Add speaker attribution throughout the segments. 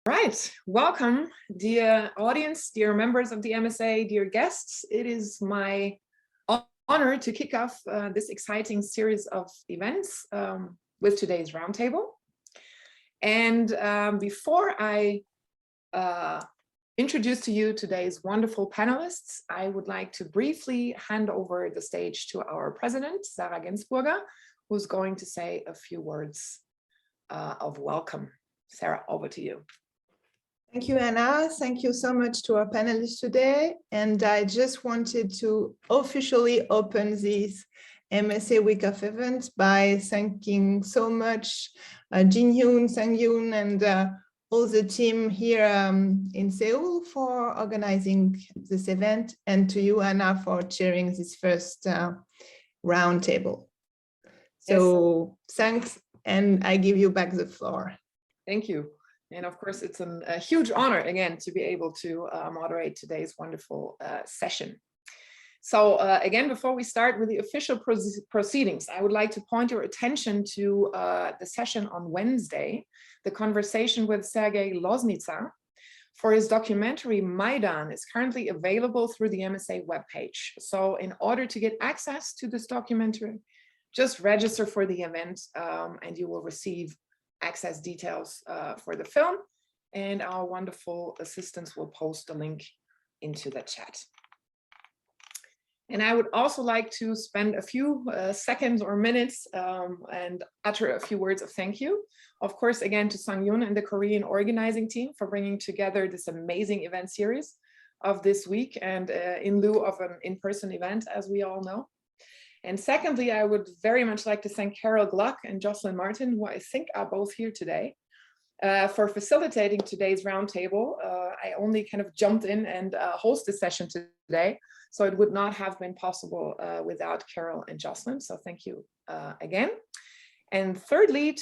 Speaker 1: Right, welcome, dear audience, dear members of the MSA, dear guests. It is my honor to kick off this exciting series of events with today's roundtable. And before I introduce to you today's wonderful panelists, I would like to briefly hand over the stage to our president, Sarah Gensburger, who's going to say a few words of welcome. Sarah, over to you.
Speaker 2: Thank you, Anna. Thank you so much to our panelists today. And I just wanted to officially open this MSA Week of Events by thanking so much Jin-Hyun, Sang-Yoon, and all the team here in Seoul for organizing this event, and to you, Anna, for chairing this first roundtable. So yes. Thanks, and I give you back the floor.
Speaker 1: Thank you. And of course, it's a huge honor, again, to be able to moderate today's wonderful session. So again, before we start with the official proceedings, I would like to point your attention to the session on Wednesday, the conversation with Sergei Loznitsa for his documentary Maidan is currently available through the MSA webpage. So in order to get access to this documentary, just register for the event and you will receive access details for the film, and our wonderful assistants will post the link into the chat. And I would also like to spend a few seconds or minutes and utter a few words of thank you. Of course, again, to Sang-Yoon and the Korean organizing team for bringing together this amazing event series of this week, and in lieu of an in-person event, as we all know. And secondly, I would very much like to thank Carol Gluck and Jocelyn Martin, who I think are both here today, for facilitating today's roundtable. I only kind of jumped in and host the session today, so it would not have been possible without Carol and Jocelyn. So thank you again. And thirdly,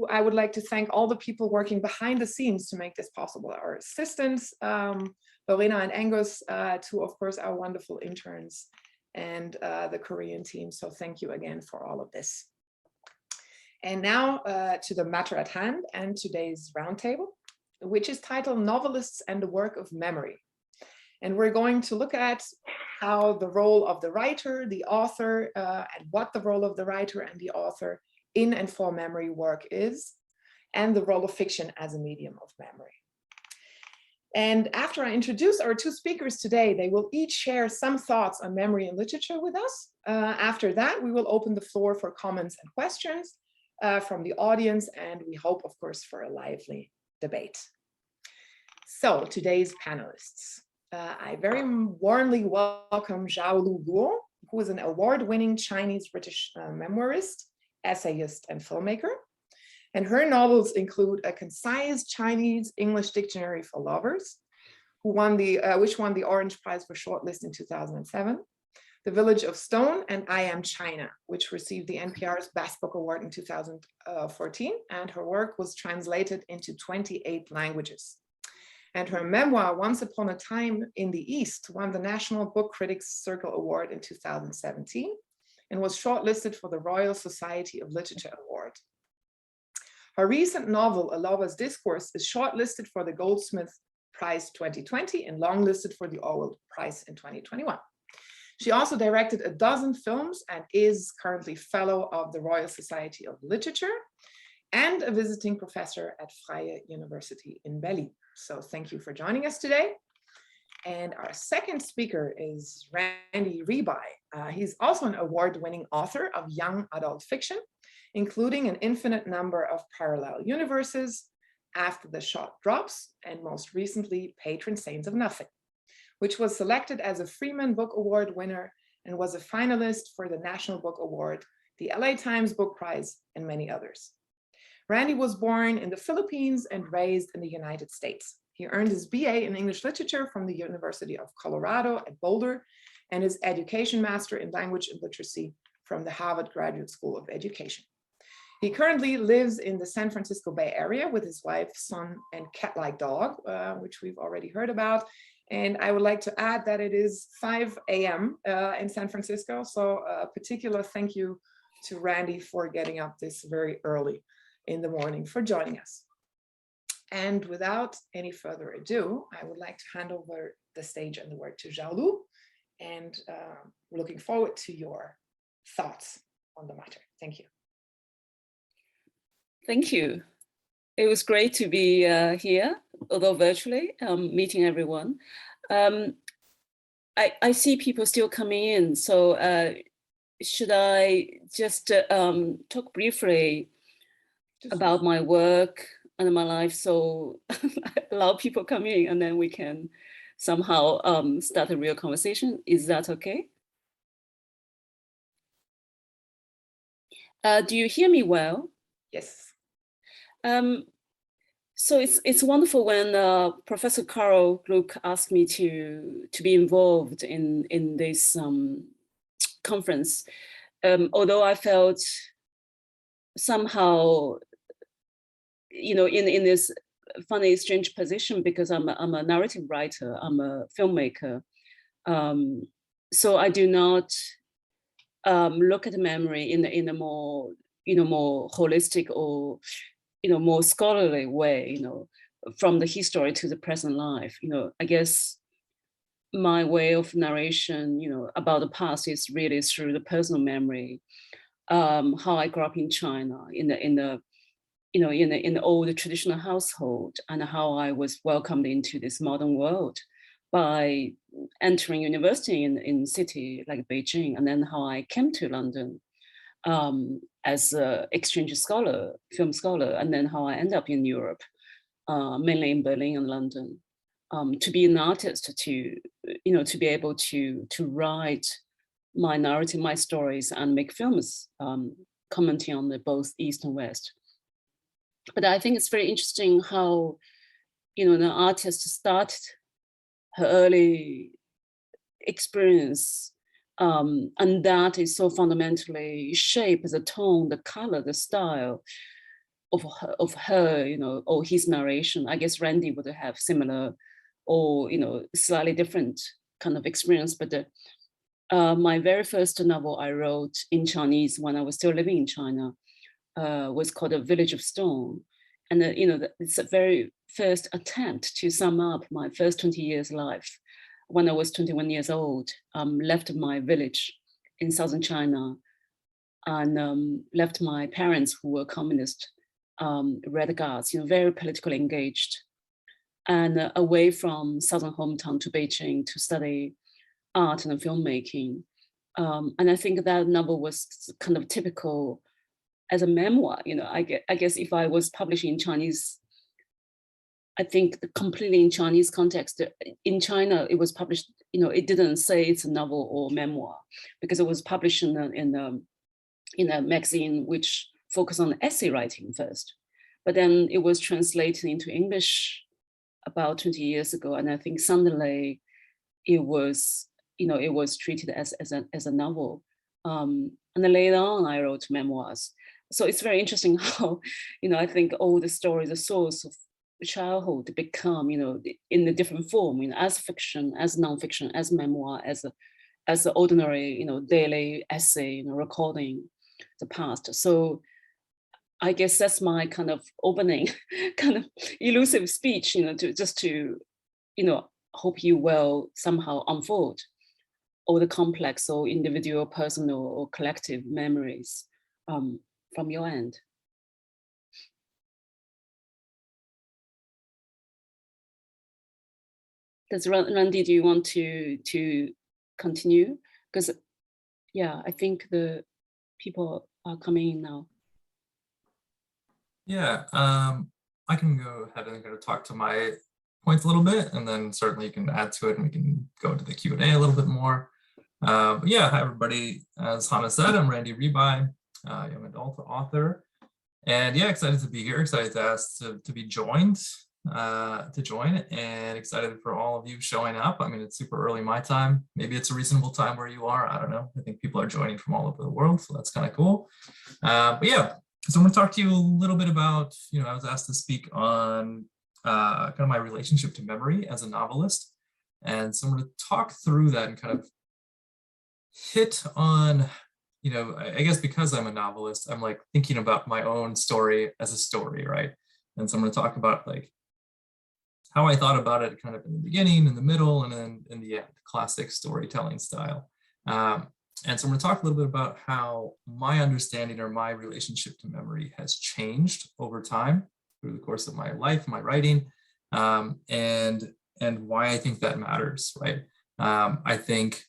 Speaker 1: I would like to thank all the people working behind the scenes to make this possible. Our assistants, Lorena and Angus, to, of course, our wonderful interns, and the Korean team. So thank you again for all of this. And now to the matter at hand and today's roundtable, which is titled Novelists and the Work of Memory. And we're going to look at how the role of the writer, the author, and what the role of the writer and the author in and for memory work is, and the role of fiction as a medium of memory. And after I introduce our two speakers today, they will each share some thoughts on memory and literature with us. After that, we will open the floor for comments and questions from the audience, and we hope, of course, for a lively debate. So today's panelists. I very warmly welcome Xiaolu Guo, who is an award-winning Chinese-British memoirist, essayist, and filmmaker. And her novels include A Concise Chinese-English Dictionary for Lovers, which won the Orange Prize for Shortlist in 2007, The Village of Stone, and I Am China, which received the NPR's Best Book Award in 2014, and her work was translated into 28 languages. And her memoir, Once Upon a Time in the East, won the National Book Critics Circle Award in 2017, and was shortlisted for the Royal Society of Literature Award. Her recent novel, A Lover's Discourse, is shortlisted for the Goldsmith Prize 2020 and longlisted for the Orwell Prize in 2021. She also directed a dozen films and is currently fellow of the Royal Society of Literature and a visiting professor at Freie University in Berlin. So thank you for joining us today. And our second speaker is Randy Ribay. He's also an award-winning author of young adult fiction, including an infinite number of parallel universes, After the Shot Drops, and most recently, Patron Saints of Nothing, which was selected as a Freeman Book Award winner and was a finalist for the National Book Award, the LA Times Book Prize, and many others. Randy was born in the Philippines and raised in the United States. He earned his BA in English Literature from the University of Colorado at Boulder and his Education Master in Language and Literacy from the Harvard Graduate School of Education. He currently lives in the San Francisco Bay Area with his wife, son, and cat-like dog, which we've already heard about. And I would like to add that it is 5 a.m. In San Francisco. So a particular thank you to Randy for getting up this very early in the morning for joining us. And without any further ado, I would like to hand over the stage and the word to Xiaolu, and we're looking forward to your thoughts on the matter. Thank you.
Speaker 3: Thank you. It was great to be here, although virtually, meeting everyone. I see people still coming in, so should I just talk briefly about my work and my life, so allow people come in and then we can somehow start a real conversation? Is that okay? Do you hear me well?
Speaker 1: Yes.
Speaker 3: So it's wonderful when Professor Carol Gluck asked me to be involved in this conference. Although I felt somehow, in this funny, strange position, because I'm a narrative writer, I'm a filmmaker. So I do not look at memory in a more, more holistic or, more scholarly way, from the history to the present life. I guess my way of narration, about the past is really through the personal memory, how I grew up in China, in the old traditional household, and how I was welcomed into this modern world by entering university in city like Beijing, and then how I came to London as an exchange scholar, film scholar, and then how I ended up in Europe, mainly in Berlin and London, to be an artist, to be able to write my narrative, my stories, and make films, commenting on both East and West. But I think it's very interesting how, an artist started her early experience, and that is so fundamentally shaped the tone, the color, the style of her, or his narration. I guess Randy would have similar or, slightly different kind of experience. But my very first novel I wrote in Chinese when I was still living in China was called A Village of Stone. And, it's a very first attempt to sum up my first 20 years life. When I was 21 years old, left my village in southern China and left my parents, who were communist, Red Guards, very politically engaged, and away from southern hometown to Beijing to study art and filmmaking. And I think that novel was kind of typical as a memoir. I guess if I was publishing in Chinese, I think completely in Chinese context, in China, it was published, it didn't say it's a novel or memoir, because it was published in a magazine which focused on essay writing first. But then it was translated into English about 20 years ago. And I think suddenly it was, it was treated as a novel. And then later on, I wrote memoirs. So it's very interesting how, I think all the stories, the source of childhood become, in a different form, as fiction, as nonfiction, as memoir, as an ordinary, daily essay, recording the past. So I guess that's my kind of opening, kind of elusive speech, to hope you will somehow unfold all the complex or individual, personal or collective memories from your end. Does Randy, do you want to continue? Because, yeah, I think the people are coming in now.
Speaker 4: Yeah, I can go ahead and kind of talk to my points a little bit, and then certainly you can add to it and we can go into the Q&A a little bit more. But yeah, hi everybody. As Hannah said, I'm Randy Ribay, young adult author. And yeah, excited to be here, excited to ask to be joined, to join, and excited for all of you showing up. I mean, it's super early my time. Maybe it's a reasonable time where you are. I don't know. I think people are joining from all over the world, so that's kind of cool. But yeah, so I'm going to talk to you a little bit about, I was asked to speak on kind of my relationship to memory as a novelist. And so I'm going to talk through that and kind of hit on, I guess because I'm a novelist, I'm like thinking about my own story as a story, right? And so I'm going to talk about like how I thought about it kind of in the beginning, in the middle, and then in the end, classic storytelling style. And so I'm going to talk a little bit about how my understanding or my relationship to memory has changed over time through the course of my life, my writing, and why I think that matters, right? I think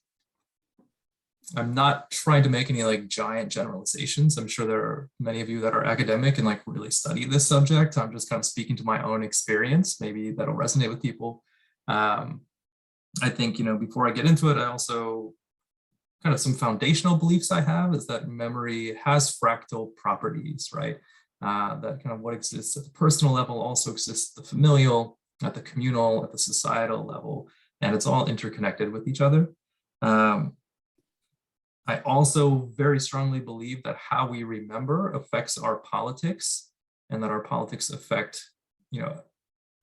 Speaker 4: I'm not trying to make any like giant generalizations. I'm sure there are many of you that are academic and like really study this subject. I'm just kind of speaking to my own experience. Maybe that'll resonate with people. I think, before I get into it, I also kind of some foundational beliefs I have is that memory has fractal properties, right? That kind of what exists at the personal level also exists at the familial, at the communal, at the societal level, and it's all interconnected with each other. I also very strongly believe that how we remember affects our politics, and that our politics affect,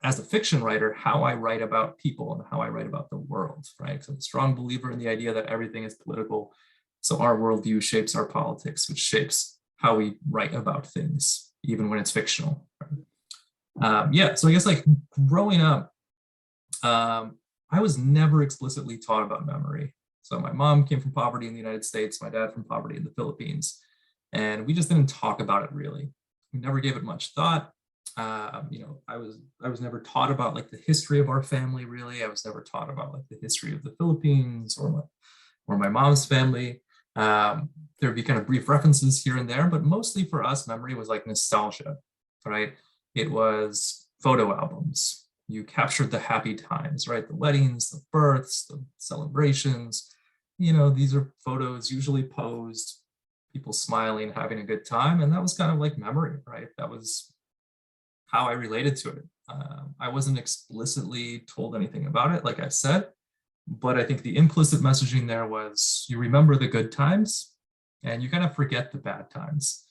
Speaker 4: as a fiction writer, how I write about people and how I write about the world, right? So I'm a strong believer in the idea that everything is political. So our worldview shapes our politics, which shapes how we write about things, even when it's fictional. Right? So I guess like growing up, I was never explicitly taught about memory. So my mom came from poverty in the United States, my dad from poverty in the Philippines, and we just didn't talk about it really. We never gave it much thought. I was never taught about like the history of our family really. I was never taught about like the history of the Philippines or my mom's family. There'd be kind of brief references here and there, but mostly for us, memory was like nostalgia, right? It was photo albums. You captured the happy times, right? The weddings, the births, the celebrations. These are photos usually posed, people smiling, having a good time. And that was kind of like memory, right? That was how I related to it. I wasn't explicitly told anything about it, like I said, but I think the implicit messaging there was you remember the good times and you kind of forget the bad times.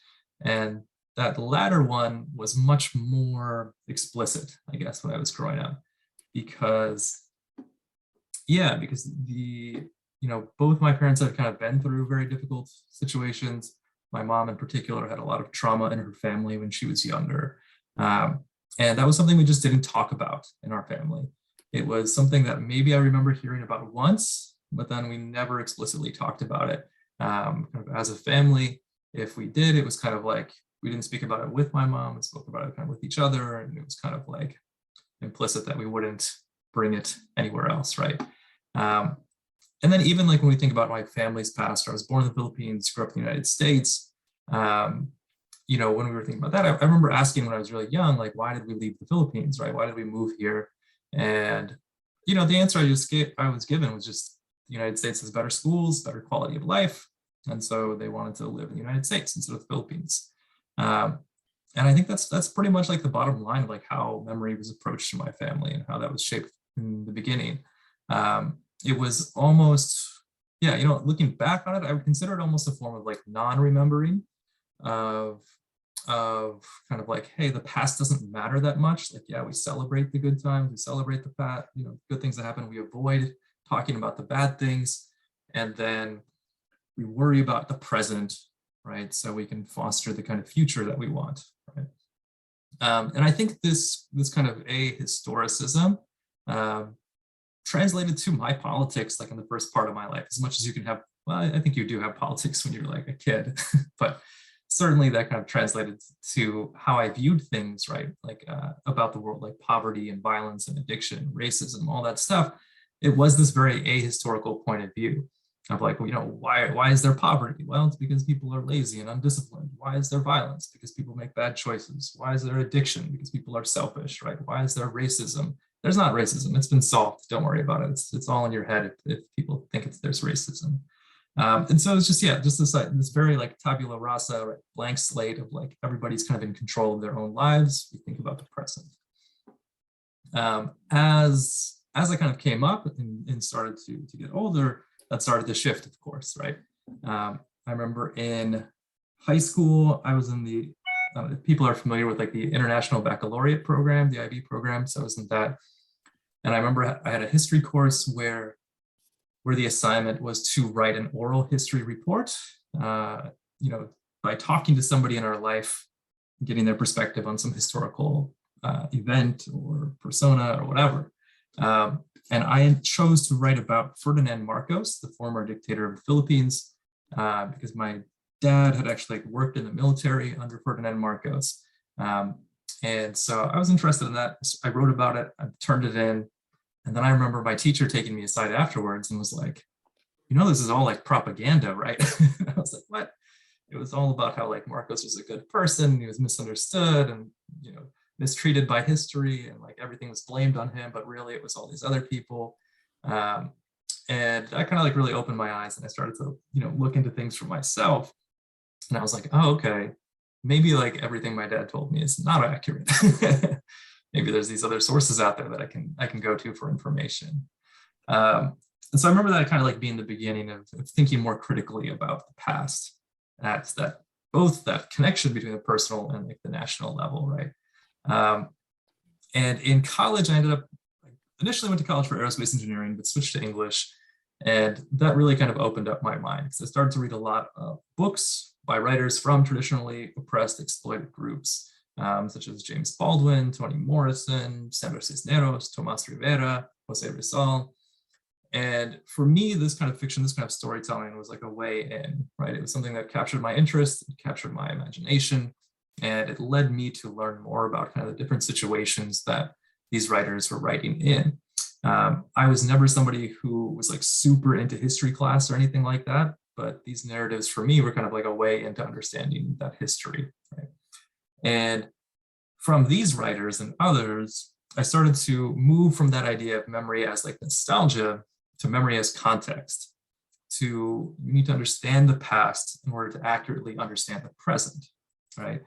Speaker 4: And that latter one was much more explicit, I guess, when I was growing up, because both my parents had kind of been through very difficult situations. My mom in particular had a lot of trauma in her family when she was younger. And that was something we just didn't talk about in our family. It was something that maybe I remember hearing about once, but then we never explicitly talked about it. Kind of as a family, if we did, it was kind of like, we didn't speak about it with my mom, we spoke about it kind of with each other, and it was kind of like implicit that we wouldn't bring it anywhere else, right? And then even like when we think about my family's past, I was born in the Philippines, grew up in the United States. When we were thinking about that, I remember asking when I was really young, like, why did we leave the Philippines, right? Why did we move here? And, the answer I was given was just the United States has better schools, better quality of life. And so they wanted to live in the United States instead of the Philippines. And I think that's pretty much like the bottom line of like how memory was approached in my family and how that was shaped in the beginning. It was almost, looking back on it, I would consider it almost a form of like non-remembering of kind of like, hey, the past doesn't matter that much. Like, we celebrate the good times, we celebrate the past, good things that happen. We avoid talking about the bad things, and then we worry about the present, right? So we can foster the kind of future that we want, right? And I think this kind of ahistoricism translated to my politics, like in the first part of my life, as much as you can have, well, I think you do have politics when you're like a kid, but certainly that kind of translated to how I viewed things, right? Like about the world, like poverty and violence and addiction, racism, all that stuff. It was this very ahistorical point of view of like, why is there poverty? Well, it's because people are lazy and undisciplined. Why is there violence? Because people make bad choices. Why is there addiction? Because people are selfish, right? Why is there racism? There's not racism. It's been solved. Don't worry about it. It's all in your head if people think there's racism. And so it's just this very like tabula rasa, right, blank slate of like everybody's kind of in control of their own lives. We think about the present. As I kind of came up and started to get older, that started to shift, of course, right? I remember in high school, I was in the, if people are familiar with like the International Baccalaureate program, the IB program, so I was in that. And I remember I had a history course where the assignment was to write an oral history report, by talking to somebody in our life, getting their perspective on some historical event or persona or whatever. And I chose to write about Ferdinand Marcos, the former dictator of the Philippines, because my dad had actually worked in the military under Ferdinand Marcos. And so I was interested in that. I wrote about it, I turned it in. And then I remember my teacher taking me aside afterwards and was like, you know, this is all like propaganda, right? I was like, what? It was all about how like Marcos was a good person, he was misunderstood and, you know, mistreated by history, and like everything was blamed on him, but really it was all these other people. And that kind of like really opened my eyes, and I started to, you know, look into things for myself. And I was like, oh, okay, maybe like everything my dad told me is not accurate. Maybe there's these other sources out there that I can go to for information. And so I remember that kind of like being the beginning of thinking more critically about the past. That's that both that connection between the personal and like the national level, right? And in college, I ended up initially went to college for aerospace engineering, but switched to English. And that really kind of opened up my mind, because I started to read a lot of books by writers from traditionally oppressed, exploited groups, such as James Baldwin, Toni Morrison, Sandra Cisneros, Tomas Rivera, Jose Rizal. And for me, this kind of fiction, this kind of storytelling was like a way in, right? It was something that captured my interest, it captured my imagination, and it led me to learn more about kind of the different situations that these writers were writing in. I was never somebody who was like super into history class or anything like that, but these narratives for me were kind of like a way into understanding that history, right? And from these writers and others, I started to move from that idea of memory as like nostalgia to memory as context. You need to understand the past in order to accurately understand the present, right?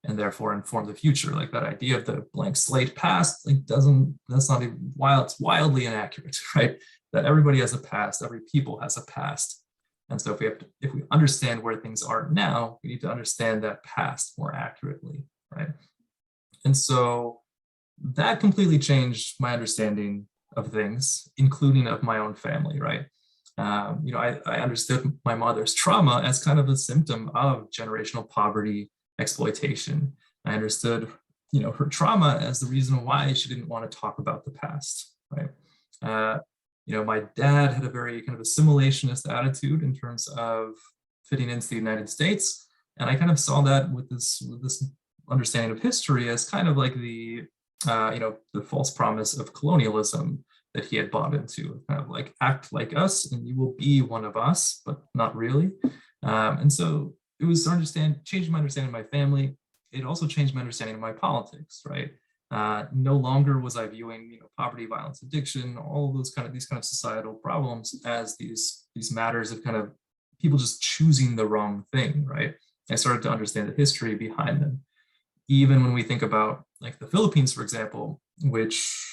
Speaker 4: And therefore inform the future. Like that idea of the blank slate past, like that's not even it's wildly inaccurate, right? That everybody has a past, every people has a past. And so if we understand where things are now, we need to understand that past more accurately, right? And so that completely changed my understanding of things, including of my own family, right? You know, I understood my mother's trauma as kind of a symptom of generational poverty, exploitation. I understood, you know, her trauma as the reason why she didn't want to talk about the past, right? You know, my dad had a very kind of assimilationist attitude in terms of fitting into the United States. And I kind of saw that with this understanding of history as kind of like the, you know, the false promise of colonialism that he had bought into, kind of like act like us and you will be one of us, but not really. And so it was changing my understanding of my family. It also changed my understanding of my politics, right? No longer was I viewing, you know, poverty, violence, addiction, all of those these kind of societal problems as these matters of kind of people just choosing the wrong thing, right? I started to understand the history behind them. Even when we think about like the Philippines, for example, which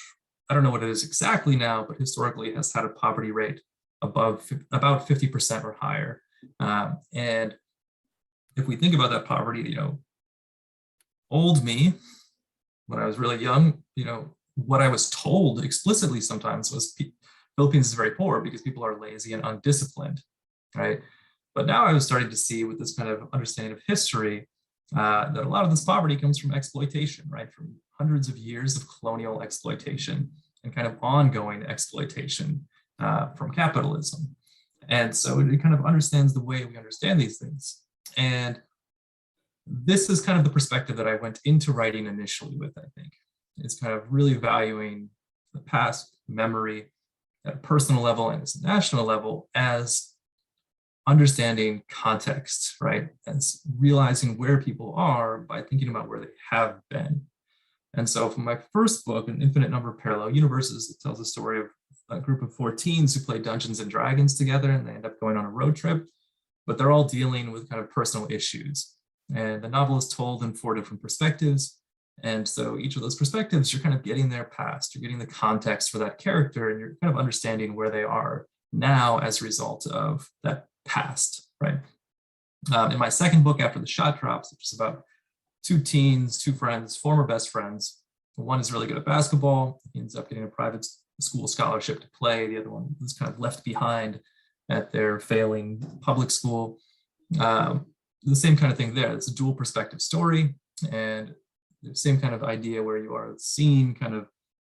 Speaker 4: I don't know what it is exactly now, but historically has had a poverty rate above about 50% or higher. And if we think about that poverty, you know, old me, when I was really young, you know, what I was told explicitly sometimes was Philippines is very poor because people are lazy and undisciplined, right? But now I was starting to see with this kind of understanding of history that a lot of this poverty comes from exploitation, right? From hundreds of years of colonial exploitation and kind of ongoing exploitation from capitalism. And so it kind of understands the way we understand these things. And this is kind of the perspective that I went into writing initially with, I think. It's kind of really valuing the past, memory at a personal level and at a national level as understanding context, right? As realizing where people are by thinking about where they have been. And so for my first book, An Infinite Number of Parallel Universes, it tells the story of a group of 4 teens who play Dungeons and Dragons together, and they end up going on a road trip, but they're all dealing with kind of personal issues. And the novel is told in 4 different perspectives. And so each of those perspectives, you're kind of getting their past, you're getting the context for that character, and you're kind of understanding where they are now as a result of that past, right? In my second book, After the Shot Drops, which is about 2 teens, 2 friends, former best friends. One is really good at basketball. He ends up getting a private school scholarship to play. The other one was kind of left behind at their failing public school. The same kind of thing there. It's a dual perspective story. And the same kind of idea where you are seeing kind of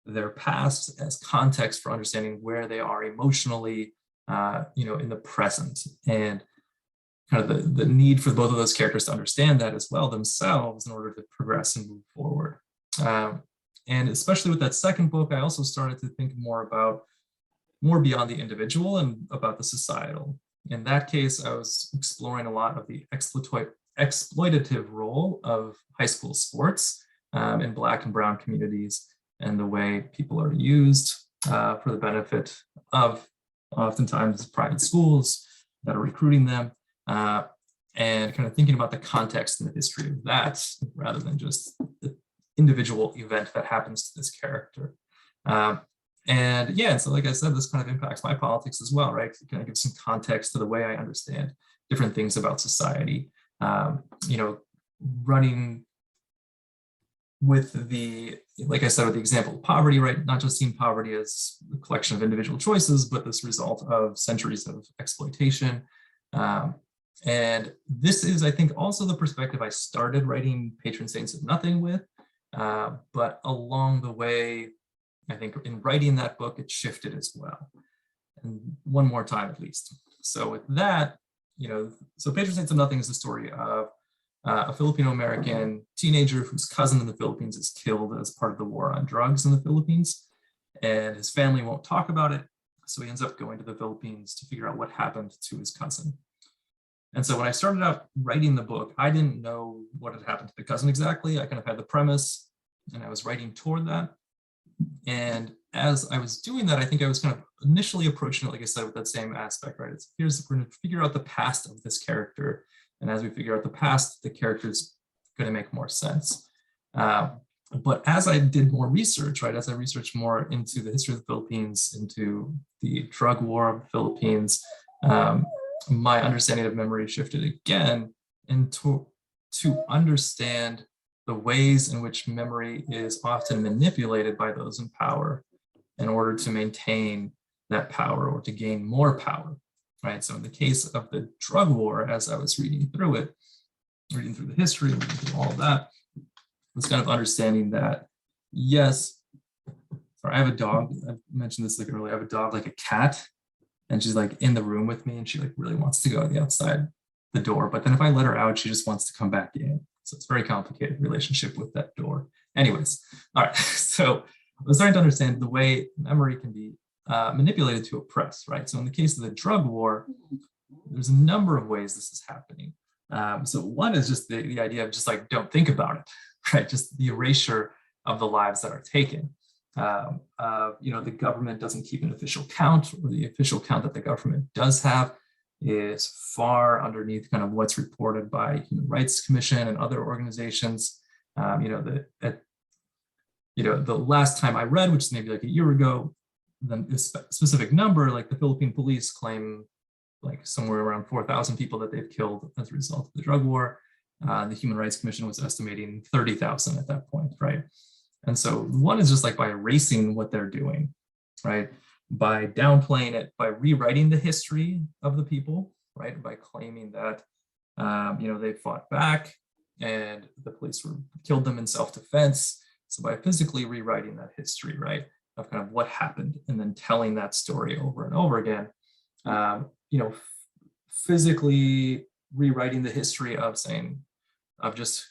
Speaker 4: their past as context for understanding where they are emotionally, in the present, and kind of the need for both of those characters to understand that as well themselves in order to progress and move forward. And especially with that second book, I also started to think more beyond the individual and about the societal. In that case, I was exploring a lot of the exploitative role of high school sports in Black and Brown communities, and the way people are used for the benefit of oftentimes private schools that are recruiting them, and kind of thinking about the context and the history of that rather than just the individual event that happens to this character. And yeah, so like I said, this kind of impacts my politics as well, right? It kind of gives some context to the way I understand different things about society. Running with like I said, with the example of poverty, right? Not just seeing poverty as a collection of individual choices, but this result of centuries of exploitation. And this is, I think, also the perspective I started writing Patron Saints of Nothing with. But along the way, I think in writing that book, it shifted as well. And one more time, at least. So with that, so Patron Saints of Nothing is the story of a Filipino-American teenager whose cousin in the Philippines is killed as part of the war on drugs in the Philippines. And his family won't talk about it. So he ends up going to the Philippines to figure out what happened to his cousin. And so when I started out writing the book, I didn't know what had happened to the cousin exactly. I kind of had the premise and I was writing toward that. And as I was doing that, I think I was kind of initially approaching it, like I said, with that same aspect, right? We're going to figure out the past of this character. And as we figure out the past, the character is going to make more sense. But as I did more research, right, as I researched more into the history of the Philippines, into the drug war of the Philippines, my understanding of memory shifted again into to understand the ways in which memory is often manipulated by those in power in order to maintain that power or to gain more power, right? So in the case of the drug war, as I was reading through it, reading through the history, reading through all of that, was kind of understanding that, yes, sorry, I have a dog. I mentioned this like earlier. I have a dog like a cat, and she's like in the room with me, and she like really wants to go to the outside the door. But then if I let her out, she just wants to come back in. So it's a very complicated relationship with that door. Anyways, all right. So I was starting to understand the way memory can be manipulated to oppress, right? So in the case of the drug war, there's a number of ways this is happening. So one is just the idea of just like, don't think about it, right? Just the erasure of the lives that are taken. The government doesn't keep an official count, or the official count that the government does have is far underneath kind of what's reported by Human Rights Commission and other organizations. The last time I read, which is maybe like a year ago, then this specific number, like the Philippine police claim like somewhere around 4,000 people that they've killed as a result of the drug war. The Human Rights Commission was estimating 30,000 at that point, right? And so one is just like by erasing what they're doing, right? By downplaying it, by rewriting the history of the people, right? By claiming that, they fought back and the police killed them in self-defense. So by physically rewriting that history, right, of kind of what happened and then telling that story over and over again, physically rewriting the history of just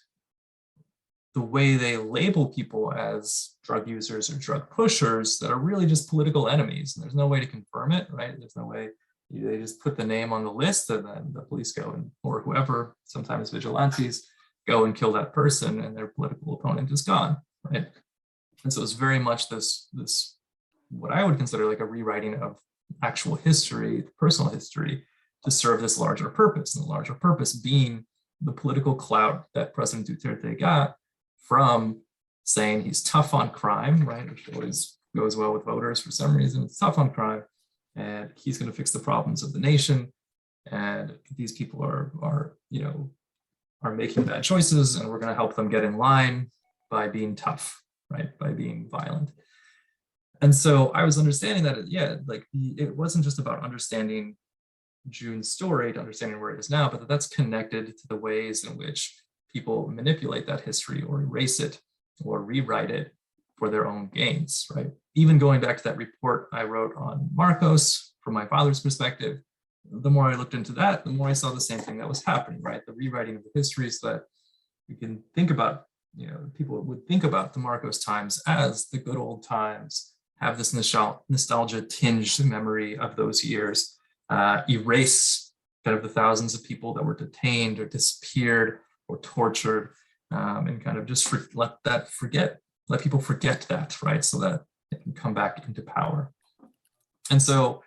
Speaker 4: the way they label people as drug users or drug pushers that are really just political enemies. And there's no way to confirm it, right? There's no way, they just put the name on the list and then the police go or whoever, sometimes vigilantes, go and kill that person and their political opponent is gone, right? And so it's very much this what I would consider like a rewriting of actual history, personal history, to serve this larger purpose. And the larger purpose being the political clout that President Duterte got from saying he's tough on crime, right? Which always goes well with voters for some reason. It's tough on crime, and he's going to fix the problems of the nation. And these people are making bad choices, and we're going to help them get in line by being tough, right? By being violent. And so I was understanding that, it wasn't just about understanding June's story to understanding where it is now, but that's connected to the ways in which people manipulate that history or erase it or rewrite it for their own gains, right? Even going back to that report I wrote on Marcos from my father's perspective, the more I looked into that, the more I saw the same thing that was happening, right? The rewriting of the history so that we can think about, people would think about the Marcos times as the good old times, have this nostalgia tinged memory of those years, erase kind of the thousands of people that were detained or disappeared or tortured, and kind of just let people forget that, right? So that they can come back into power. And so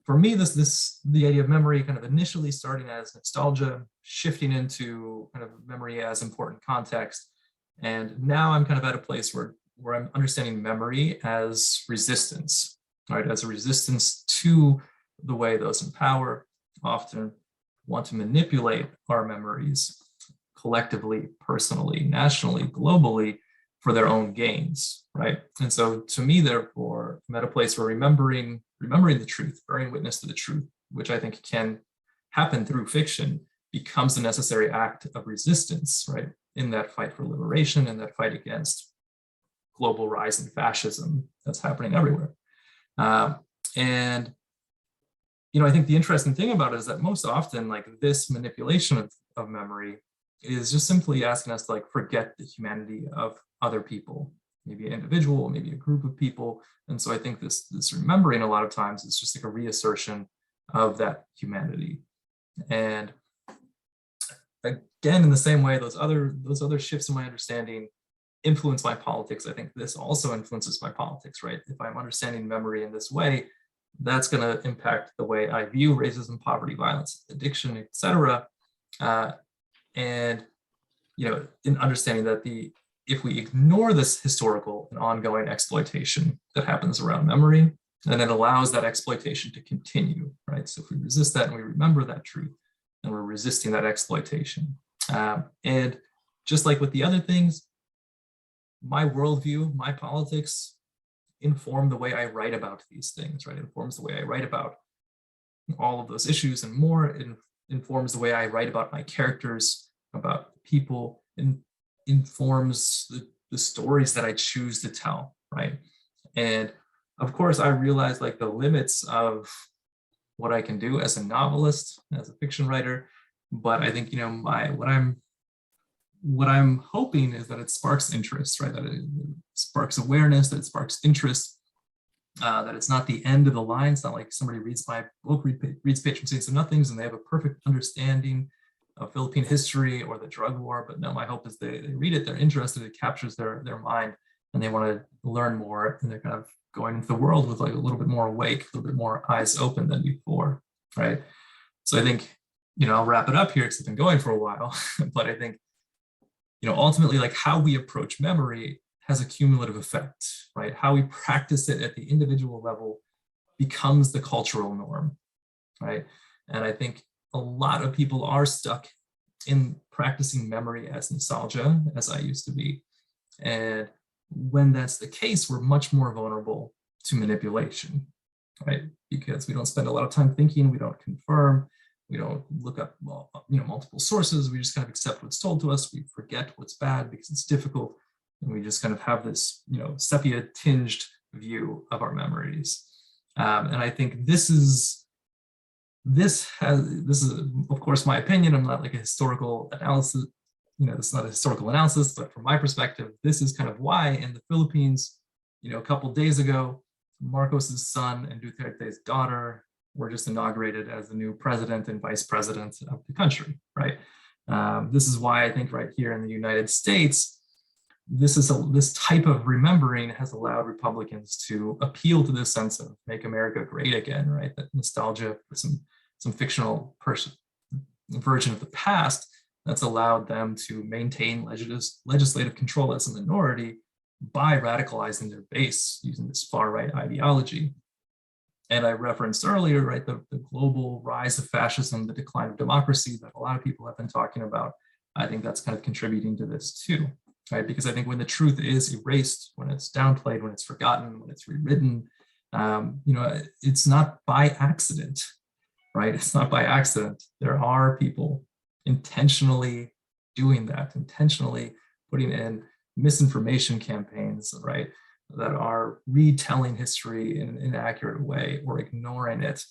Speaker 4: for me, the idea of memory kind of initially starting as nostalgia, shifting into kind of memory as important context. And now I'm kind of at a place where I'm understanding memory as resistance, right? As a resistance to the way those in power often want to manipulate our memories collectively, personally, nationally, globally, for their own gains, right? And so to me, therefore, I'm at a place where remembering the truth, bearing witness to the truth, which I think can happen through fiction, becomes a necessary act of resistance, right? In that fight for liberation and that fight against global rise in fascism that's happening everywhere. And I think the interesting thing about it is that most often, like, this manipulation of memory is just simply asking us to, like, forget the humanity of other people, maybe an individual, maybe a group of people. And so I think this remembering a lot of times is just like a reassertion of that humanity. And again, in the same way, those other shifts in my understanding influence my politics. I think this also influences my politics, right? If I'm understanding memory in this way, that's going to impact the way I view racism, poverty, violence, addiction, etc. And in understanding that if we ignore this historical and ongoing exploitation that happens around memory, then it allows that exploitation to continue, right? So if we resist that and we remember that truth, then we're resisting that exploitation. And just like with the other things, my worldview, my politics inform the way I write about these things, right? It informs the way I write about all of those issues and more. It informs the way I write about my characters, about people, and informs the stories that I choose to tell, right? And of course, I realize, like, the limits of what I can do as a novelist, as a fiction writer. But I think, what I'm hoping is that it sparks interest, right? That it sparks awareness, that it sparks interest, that it's not the end of the line. It's not like somebody reads my book, reads Patron Saints of Nothings, and they have a perfect understanding of Philippine history or the drug war. But no, my hope is they read it, they're interested, it captures their mind, and they want to learn more, and they're kind of going into the world with, like, a little bit more awake, a little bit more eyes open than before, right? So I think, I'll wrap it up here because I've been going for a while, but I think, ultimately, like, how we approach memory has a cumulative effect, right? How we practice it at the individual level becomes the cultural norm, right? And I think a lot of people are stuck in practicing memory as nostalgia, as I used to be. And when that's the case, we're much more vulnerable to manipulation, right? Because we don't spend a lot of time thinking, we don't confirm, we don't look up, multiple sources. We just kind of accept what's told to us. We forget what's bad because it's difficult, and we just kind of have this, sepia-tinged view of our memories. And I think this is, of course, my opinion. I'm not like a historical analysis. This is not a historical analysis, but from my perspective, this is kind of why in the Philippines, a couple of days ago, Marcos's son and Duterte's daughter were just inaugurated as the new president and vice president of the country, right? This is why I think right here in the United States, this type of remembering has allowed Republicans to appeal to this sense of make America great again, right? That nostalgia for some fictional version of the past that's allowed them to maintain legislative control as a minority by radicalizing their base using this far-right ideology. And I referenced earlier, right, the global rise of fascism, the decline of democracy that a lot of people have been talking about. I think that's kind of contributing to this too, right? Because I think when the truth is erased, when it's downplayed, when it's forgotten, when it's rewritten, it's not by accident, right? It's not by accident. There are people intentionally doing that, intentionally putting in misinformation campaigns, right, that are retelling history in an inaccurate way or ignoring it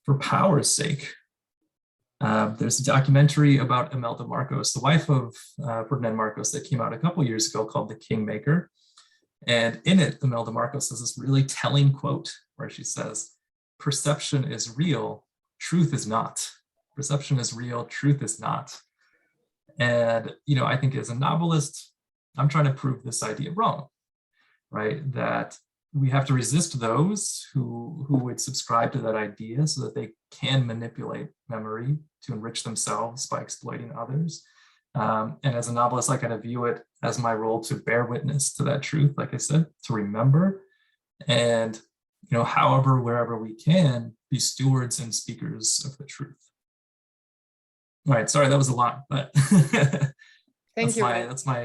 Speaker 4: for power's sake. There's a documentary about Imelda Marcos, the wife of Ferdinand Marcos, that came out a couple years ago called The Kingmaker. And in it, Imelda Marcos has this really telling quote where she says, "Perception is real, truth is not. Perception is real, truth is not." And, you know, I think as a novelist, I'm trying to prove this idea wrong, right? That we have to resist those who would subscribe to that idea so that they can manipulate memory to enrich themselves by exploiting others. And as a novelist, I kind of view it as my role to bear witness to that truth, like I said, to remember, and, you know, however, wherever we can, be stewards and speakers of the truth. All right, sorry, that was a lot, but
Speaker 1: Thank you.
Speaker 4: that's my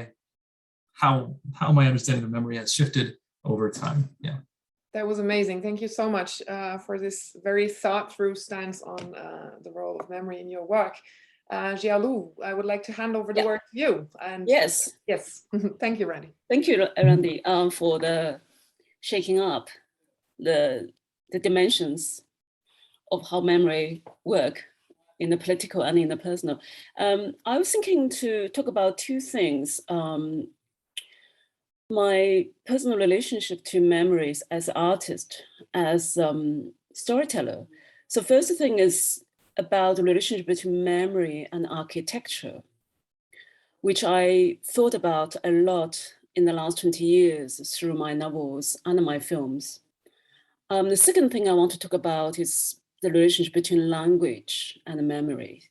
Speaker 4: how my understanding of memory has shifted over time. Yeah.
Speaker 1: That was amazing. Thank you so much for this very thought-through stance on the role of memory in your work. Xiaolu, I would like to hand over the word to you. And
Speaker 3: Yes.
Speaker 1: Thank you, Randy.
Speaker 3: Thank you, Randy, for the shaking up the dimensions of how memory work in the political and in the personal. I was thinking to talk about two things. My personal relationship to memories as artist, as storyteller. So first thing is about the relationship between memory and architecture, which I thought about a lot in the last 20 years through my novels and my films. The second thing I want to talk about is the relationship between language and memory.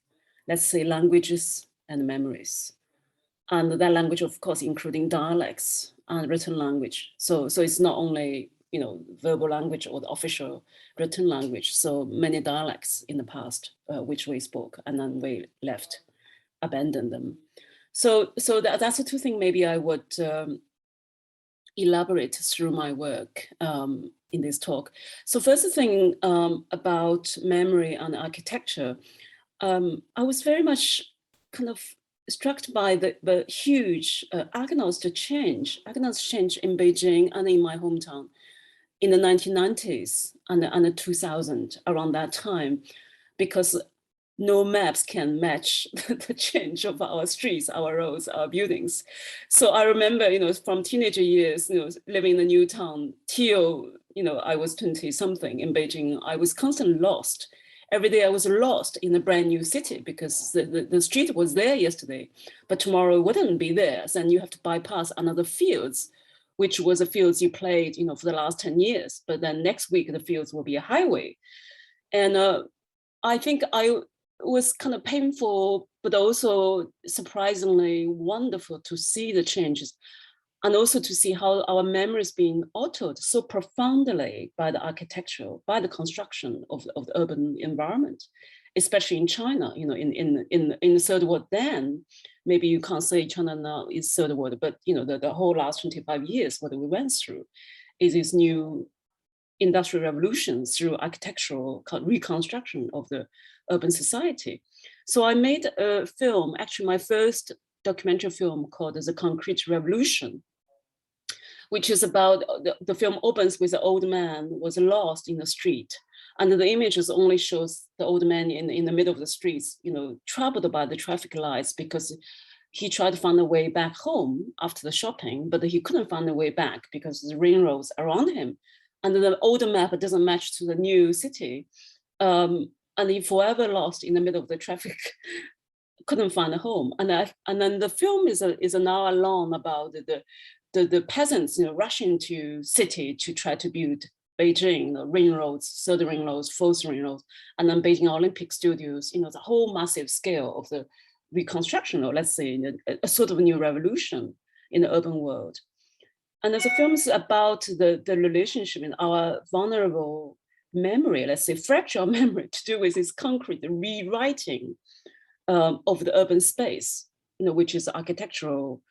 Speaker 3: Let's say languages and memories. And that language, of course, including dialects and written language. So it's not only, you know, verbal language or the official written language. So many dialects in the past, which we spoke, and then we abandoned them. So that's the two things maybe I would elaborate through my work in this talk. So first thing about memory and architecture, I was very much kind of struck by the huge agnostic change in Beijing and in my hometown in the 1990s and the 2000s, around that time, because no maps can match the change of our streets, our roads, our buildings. So I remember, you know, from teenager years, you know, living in the new town till, you know, I was 20 something in Beijing, I was constantly lost. Every day I was lost in a brand new city because the street was there yesterday, but tomorrow wouldn't be there. So then you have to bypass another fields, which was the fields you played, you know, for the last 10 years. But then next week, the fields will be a highway. And I think I was kind of painful, but also surprisingly wonderful to see the changes. And also to see how our memory is being altered so profoundly by the architecture, by the construction of the urban environment, especially in China, you know, in the third world then, maybe you can't say China now is third world, but, you know, the whole last 25 years, what we went through is this new industrial revolution through architectural reconstruction of the urban society. So I made a film, actually my first documentary film called The Concrete Revolution, which is about, the film opens with an old man was lost in the street. And the images only shows the old man in the middle of the streets, you know, troubled by the traffic lights because he tried to find a way back home after the shopping, but he couldn't find a way back because the rain roads around him. And the older map doesn't match to the new city. And he forever lost in the middle of the traffic, couldn't find a home. And then the film is an hour long about the peasants, you know, rushing to city to try to build Beijing, the ring roads, third ring roads, fourth ring roads, and then Beijing Olympic Studios, you know, the whole massive scale of the reconstruction, or let's say a sort of a new revolution in the urban world. And as a film is about the relationship in our vulnerable memory, let's say fractural memory, to do with this concrete rewriting of the urban space, you know, which is architectural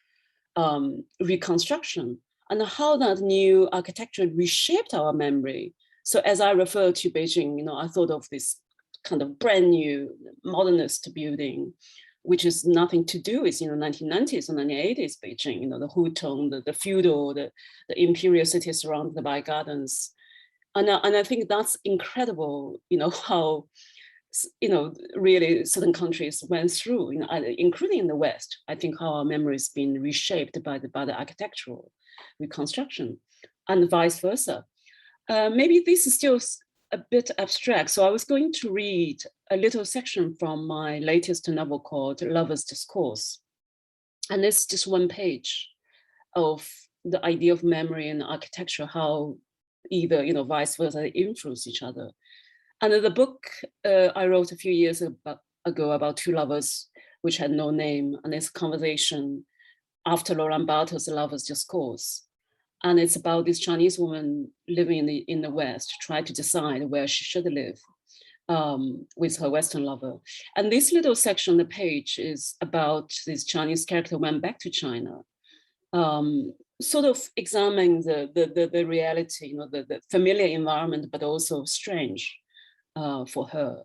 Speaker 3: reconstruction, and how that new architecture reshaped our memory. So as I refer to Beijing, you know, I thought of this kind of brand new modernist building which is nothing to do with 1990s or 1980s Beijing, the hutong, the feudal, the imperial cities surrounded by gardens. And I think that's incredible, how really certain countries went through, including in the West. I think how our memory has been reshaped by the architectural reconstruction, and vice versa. Maybe this is still a bit abstract, so I was going to read a little section from my latest novel called Lover's Discourse. And it's just one page of the idea of memory and architecture, how either, vice versa, they influence each other. And the book I wrote a few years ago about two lovers, which had no name, and it's a conversation after Laurent Barthes' Lover's Discourse. And it's about this Chinese woman living in the West, trying to decide where she should live with her Western lover. And this little section on the page is about this Chinese character who went back to China, sort of examining the reality, the familiar environment, but also strange for her.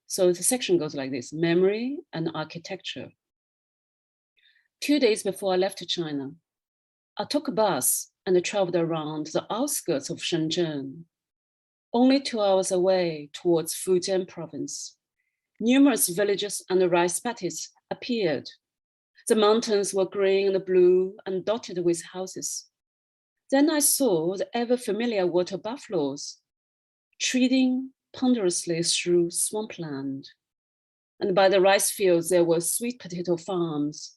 Speaker 3: So the section goes like this: memory and architecture. 2 days before I left China, I took a bus and traveled around the outskirts of Shenzhen. Only 2 hours away towards Fujian province, numerous villages and rice paddies appeared. The mountains were green and blue and dotted with houses. Then I saw the ever familiar water buffaloes treading ponderously through swampland. And by the rice fields, there were sweet potato farms,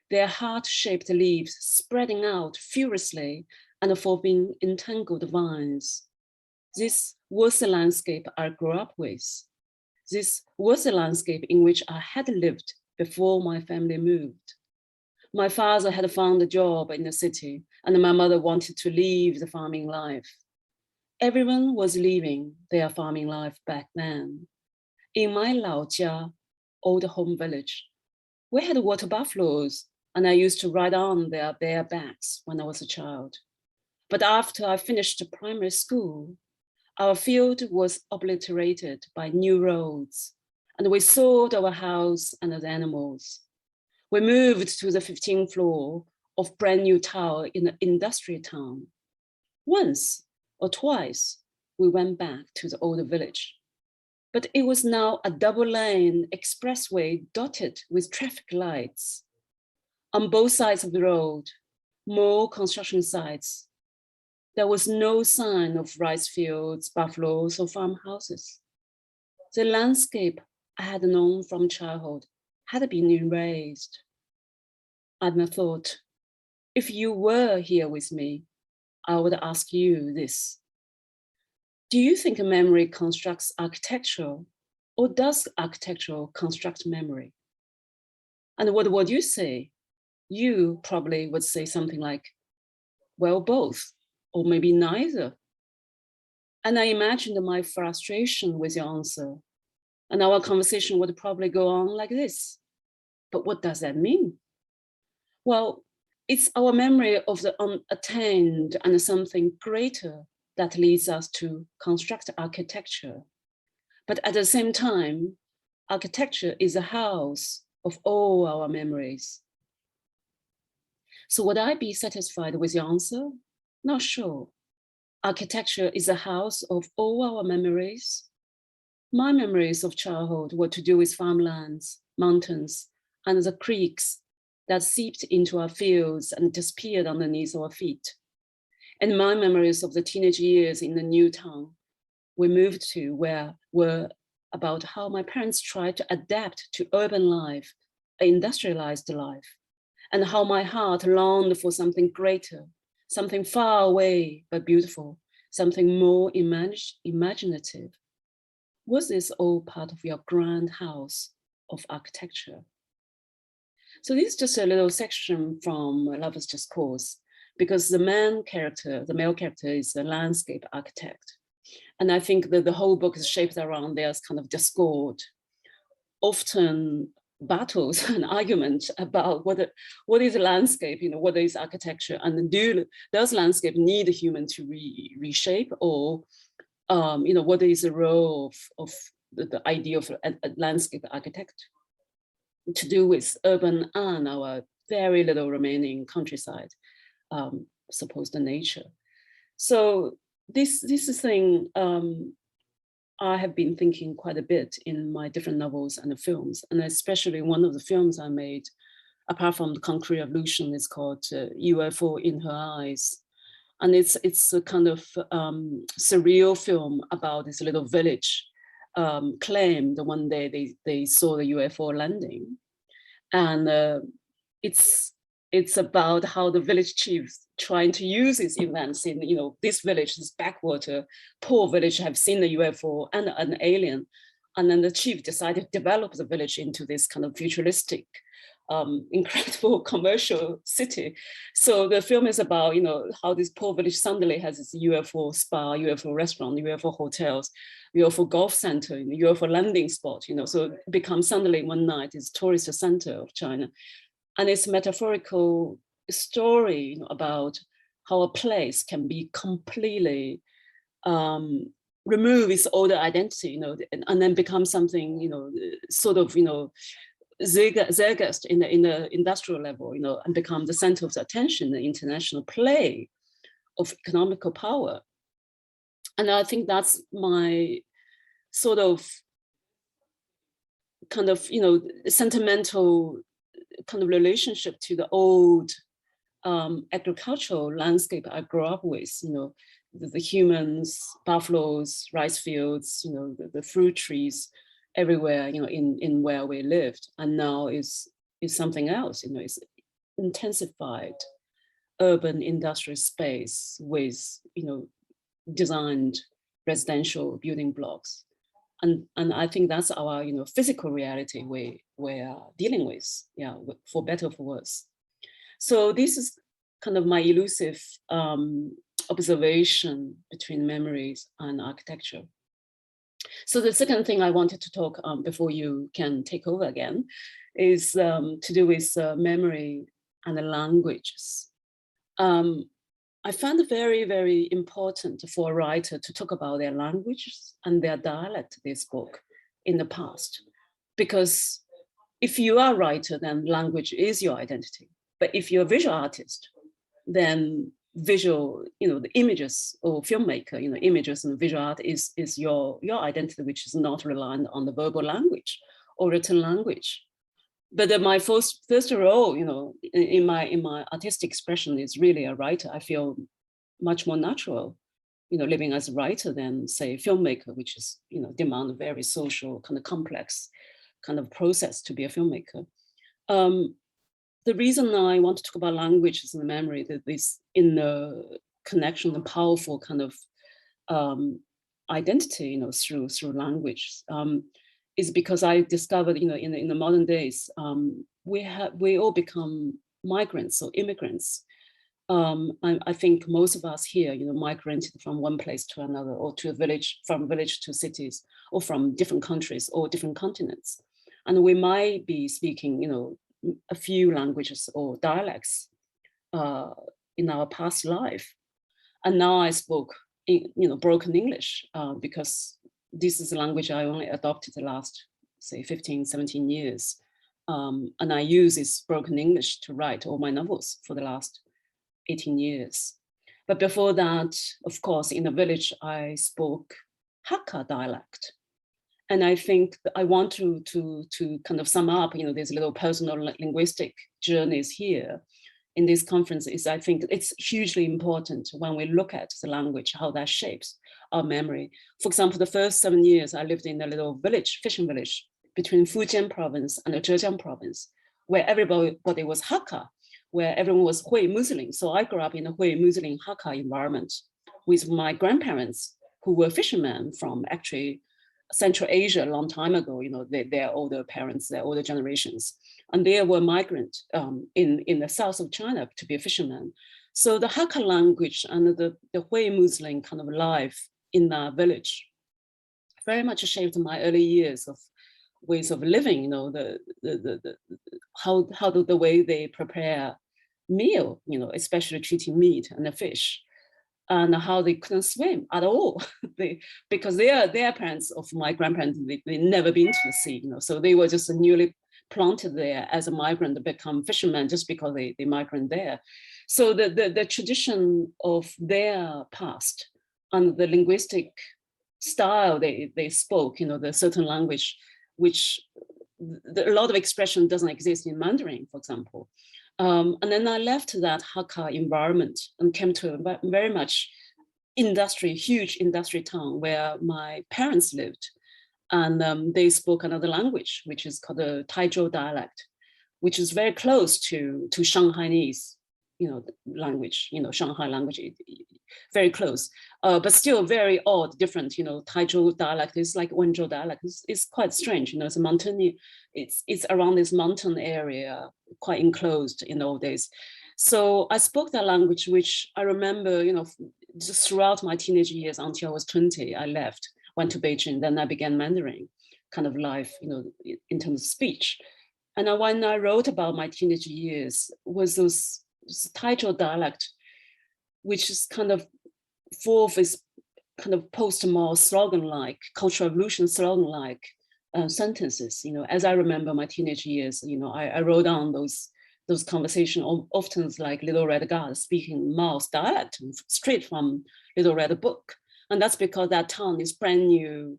Speaker 3: their heart-shaped leaves spreading out furiously and forming entangled vines. This was the landscape I grew up with. This was the landscape in which I had lived before my family moved. My father had found a job in the city, and my mother wanted to leave the farming life. Everyone was leaving their farming life back then. In my Laojia, old home village, we had water buffaloes, and I used to ride on their bare backs when I was a child. But after I finished primary school, our field was obliterated by new roads, and we sold our house and the animals. We moved to the 15th floor of brand new tower in an industrial town. Once or twice, we went back to the old village, but it was now a double-lane expressway dotted with traffic lights. On both sides of the road, more construction sites. There was no sign of rice fields, buffaloes, or farmhouses. The landscape I had known from childhood had been erased. And I thought, if you were here with me, I would ask you this. Do you think memory constructs architecture, or does architecture construct memory? And what would you say? You probably would say something like, well, both, or maybe neither. And I imagined my frustration with your answer, and our conversation would probably go on like this. But what does that mean? Well, it's our memory of the unattained and something greater that leads us to construct architecture. But at the same time, architecture is a house of all our memories. So would I be satisfied with your answer? Not sure. Architecture is a house of all our memories. My memories of childhood were to do with farmlands, mountains, and the creeks that seeped into our fields and disappeared underneath our feet. And my memories of the teenage years in the new town we moved to were about how my parents tried to adapt to urban life, industrialized life, and how my heart longed for something greater, something far away but beautiful, something more imaginative. Was this all part of your grand house of architecture? So this is just a little section from Lover's Discourse, because the male character is a landscape architect. And I think that the whole book is shaped around there's kind of discord, often battles and arguments about what is landscape, what is architecture, and does landscape need a human to reshape, or what is the role of the idea of a landscape architect? to do with urban and our very little remaining countryside, supposed nature. So this is a thing I have been thinking quite a bit in my different novels and the films, and especially one of the films I made, apart from the Concrete Revolution, is called UFO in Her Eyes. And it's a kind of surreal film about this little village claimed one day they saw the UFO landing. And it's about how the village chiefs trying to use these events in, this village, this backwater, poor village, have seen the UFO and an alien. And then the chief decided to develop the village into this kind of futuristic, incredible commercial city. So the film is about, how this poor village suddenly has this UFO spa, UFO restaurant, UFO hotels, UFO golf center, UFO landing spot, so it becomes suddenly one night is tourist center of China. And it's a metaphorical story about how a place can be completely remove its older identity, and then become something, sort of, zeitgeist in the industrial level, and become the center of the attention, the international play of economical power. And I think that's my sort of kind of, sentimental kind of relationship to the old agricultural landscape I grew up with, the humans, buffaloes, rice fields, the fruit trees everywhere, in where we lived. And now is something else, it's intensified urban industrial space with, designed residential building blocks. And I think that's our, physical reality we're dealing with, for better or for worse. So this is kind of my elusive observation between memories and architecture. So the second thing I wanted to talk before you can take over again is to do with memory and the languages. I found it very, very important for a writer to talk about their languages and their dialect they spoke in the past. Because if you are a writer, then language is your identity. But if you're a visual artist, then visual, the images, or filmmaker, images and visual art is your identity, which is not reliant on the verbal language or written language. But my first role, in my artistic expression is really a writer. I feel much more natural, living as a writer than, say, a filmmaker, which is, demand a very social, kind of complex kind of process to be a filmmaker. The reason I want to talk about languages and memory, that this inner connection and powerful kind of identity, through language, is because I discovered, in the modern days, we all become migrants or immigrants. I think most of us here, migrated from one place to another, or to a village, from village to cities, or from different countries or different continents. And we might be speaking, a few languages or dialects in our past life. And now I spoke, broken English, because this is a language I only adopted the last, say, 15, 17 years. And I use this broken English to write all my novels for the last 18 years. But before that, of course, in the village, I spoke Hakka dialect. And I think I want to kind of sum up, these little personal linguistic journeys here in this conference. Is I think it's hugely important when we look at the language, how that shapes our memory. For example, the first 7 years I lived in a little village, fishing village, between Fujian province and the Zhejiang province, where everybody was Hakka, where everyone was Hui Muslim. So I grew up in a Hui Muslim Hakka environment with my grandparents, who were fishermen from actually Central Asia a long time ago. Their older parents, their older generations, and they were migrant in the south of China to be a fisherman. So the Hakka language and the Hui Muslim kind of life in that village very much shaped my early years of ways of living. How the way they prepare meal, especially treating meat and the fish, and how they couldn't swim at all, because their parents of my grandparents, they never been to the sea, so they were just newly planted there as a migrant to become fishermen just because they migrant there. So the tradition of their past and the linguistic style they spoke, the certain language, which a lot of expression doesn't exist in Mandarin, for example. And then I left that Hakka environment and came to a very much huge industry town where my parents lived. And they spoke another language, which is called the Taizhou dialect, which is very close to Shanghainese, language, Shanghai language, very close, but still very odd, different. Taizhou dialect is like Wenzhou dialect. It's quite strange. It's a mountain. It's around this mountain area, quite enclosed in old days. So I spoke that language, which I remember, just throughout my teenage years until I was 20, I left, went to Beijing, then I began Mandarin kind of life, in terms of speech. And when I wrote about my teenage years, was those Taizhou dialect, which is kind of full of this kind of post-Mao slogan-like, Cultural Revolution slogan-like sentences. As I remember my teenage years, I wrote down those conversations, often like Little Red Guard speaking Mao's dialect straight from Little Red Book. And that's because that town is brand new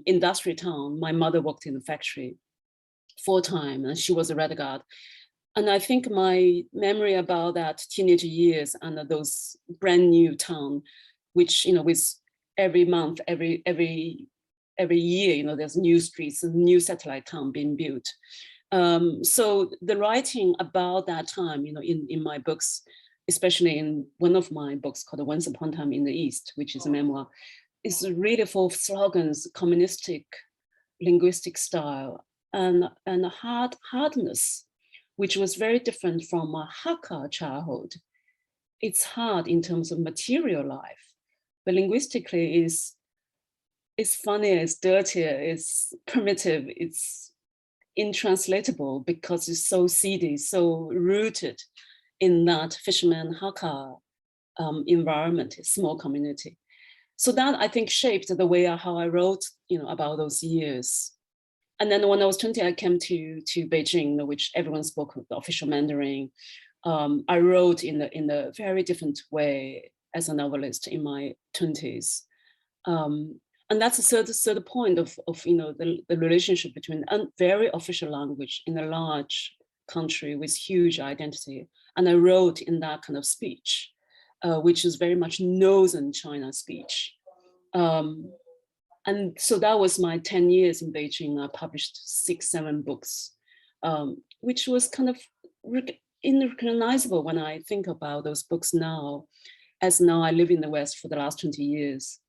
Speaker 3: industry town. My mother worked in the factory full-time and she was a Red Guard. And I think my memory about that teenage years and those brand new town, which, with every month, every year, there's new streets, a new satellite town being built. So the writing about that time, in my books, especially in one of my books called Once Upon a Time in the East, which is a memoir, is really full of slogans, communistic, linguistic style, and hardness, which was very different from my Hakka childhood. It's hard in terms of material life, but linguistically it's funnier, it's dirtier, it's primitive, it's intranslatable because it's so seedy, so rooted in that fisherman Hakka environment, small community. So that I think shaped the way how I wrote, about those years. And then when I was 20, I came to Beijing, which everyone spoke the official Mandarin. I wrote in a very different way as a novelist in my 20s. And that's the third point of the relationship between a very official language in a large country with huge identity. And I wrote in that kind of speech, which is very much Northern China speech. And so that was my 10 years in Beijing. I published 6-7 books, which was kind of unrecognizable when I think about those books now, as now I live in the West for the last 20 years.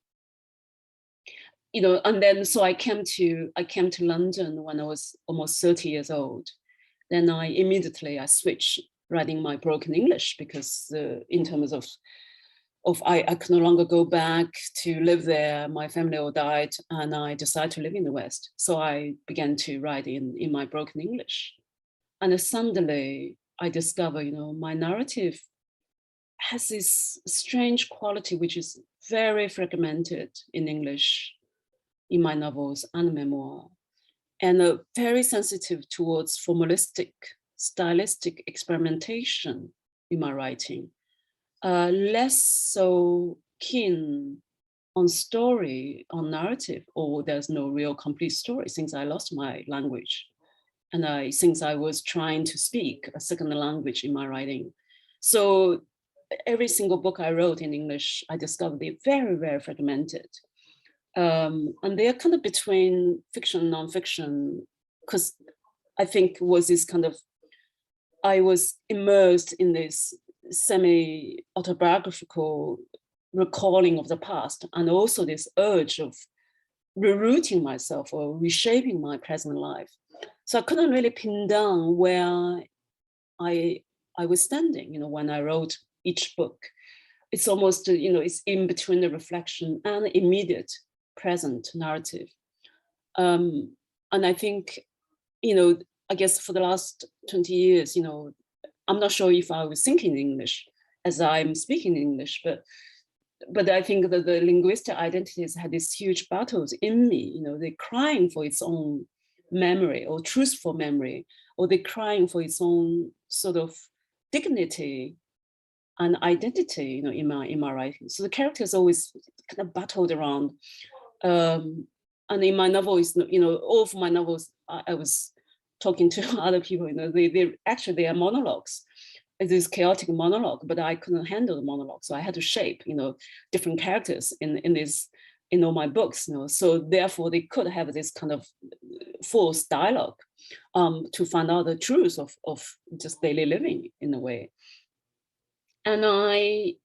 Speaker 3: And then so I came to London when I was almost 30 years old. Then I immediately switched writing my broken English because in terms of I could no longer go back to live there. My family all died and I decided to live in the West. So I began to write in my broken English. And suddenly I discovered, my narrative has this strange quality, which is very fragmented in English, in my novels and memoir, and very sensitive towards formalistic, stylistic experimentation in my writing. Less so keen on story, on narrative, or there's no real complete story since I lost my language. And since I was trying to speak a second language in my writing. So every single book I wrote in English, I discovered they're very, very fragmented. And they are kind of between fiction and nonfiction, because I think was this kind of, I was immersed in this semi-autobiographical recalling of the past, and also this urge of rerouting myself or reshaping my present life. So I couldn't really pin down where I was standing, when I wrote each book. It's almost, it's in between the reflection and immediate present narrative. And I think, I guess for the last 20 years, I'm not sure if I was thinking English as I'm speaking English, but I think that the linguistic identities had these huge battles in me, they're crying for its own memory or truthful memory, or they're crying for its own sort of dignity and identity, you know, in my writing. So the characters always kind of battled around. And in my novels, you know, all of my novels, I was talking to other people, you know, they are monologues. It's this chaotic monologue, but I couldn't handle the monologue. So I had to shape, you know, different characters in all my books, you know. So therefore they could have this kind of forced dialogue to find out the truth of just daily living in a way. And I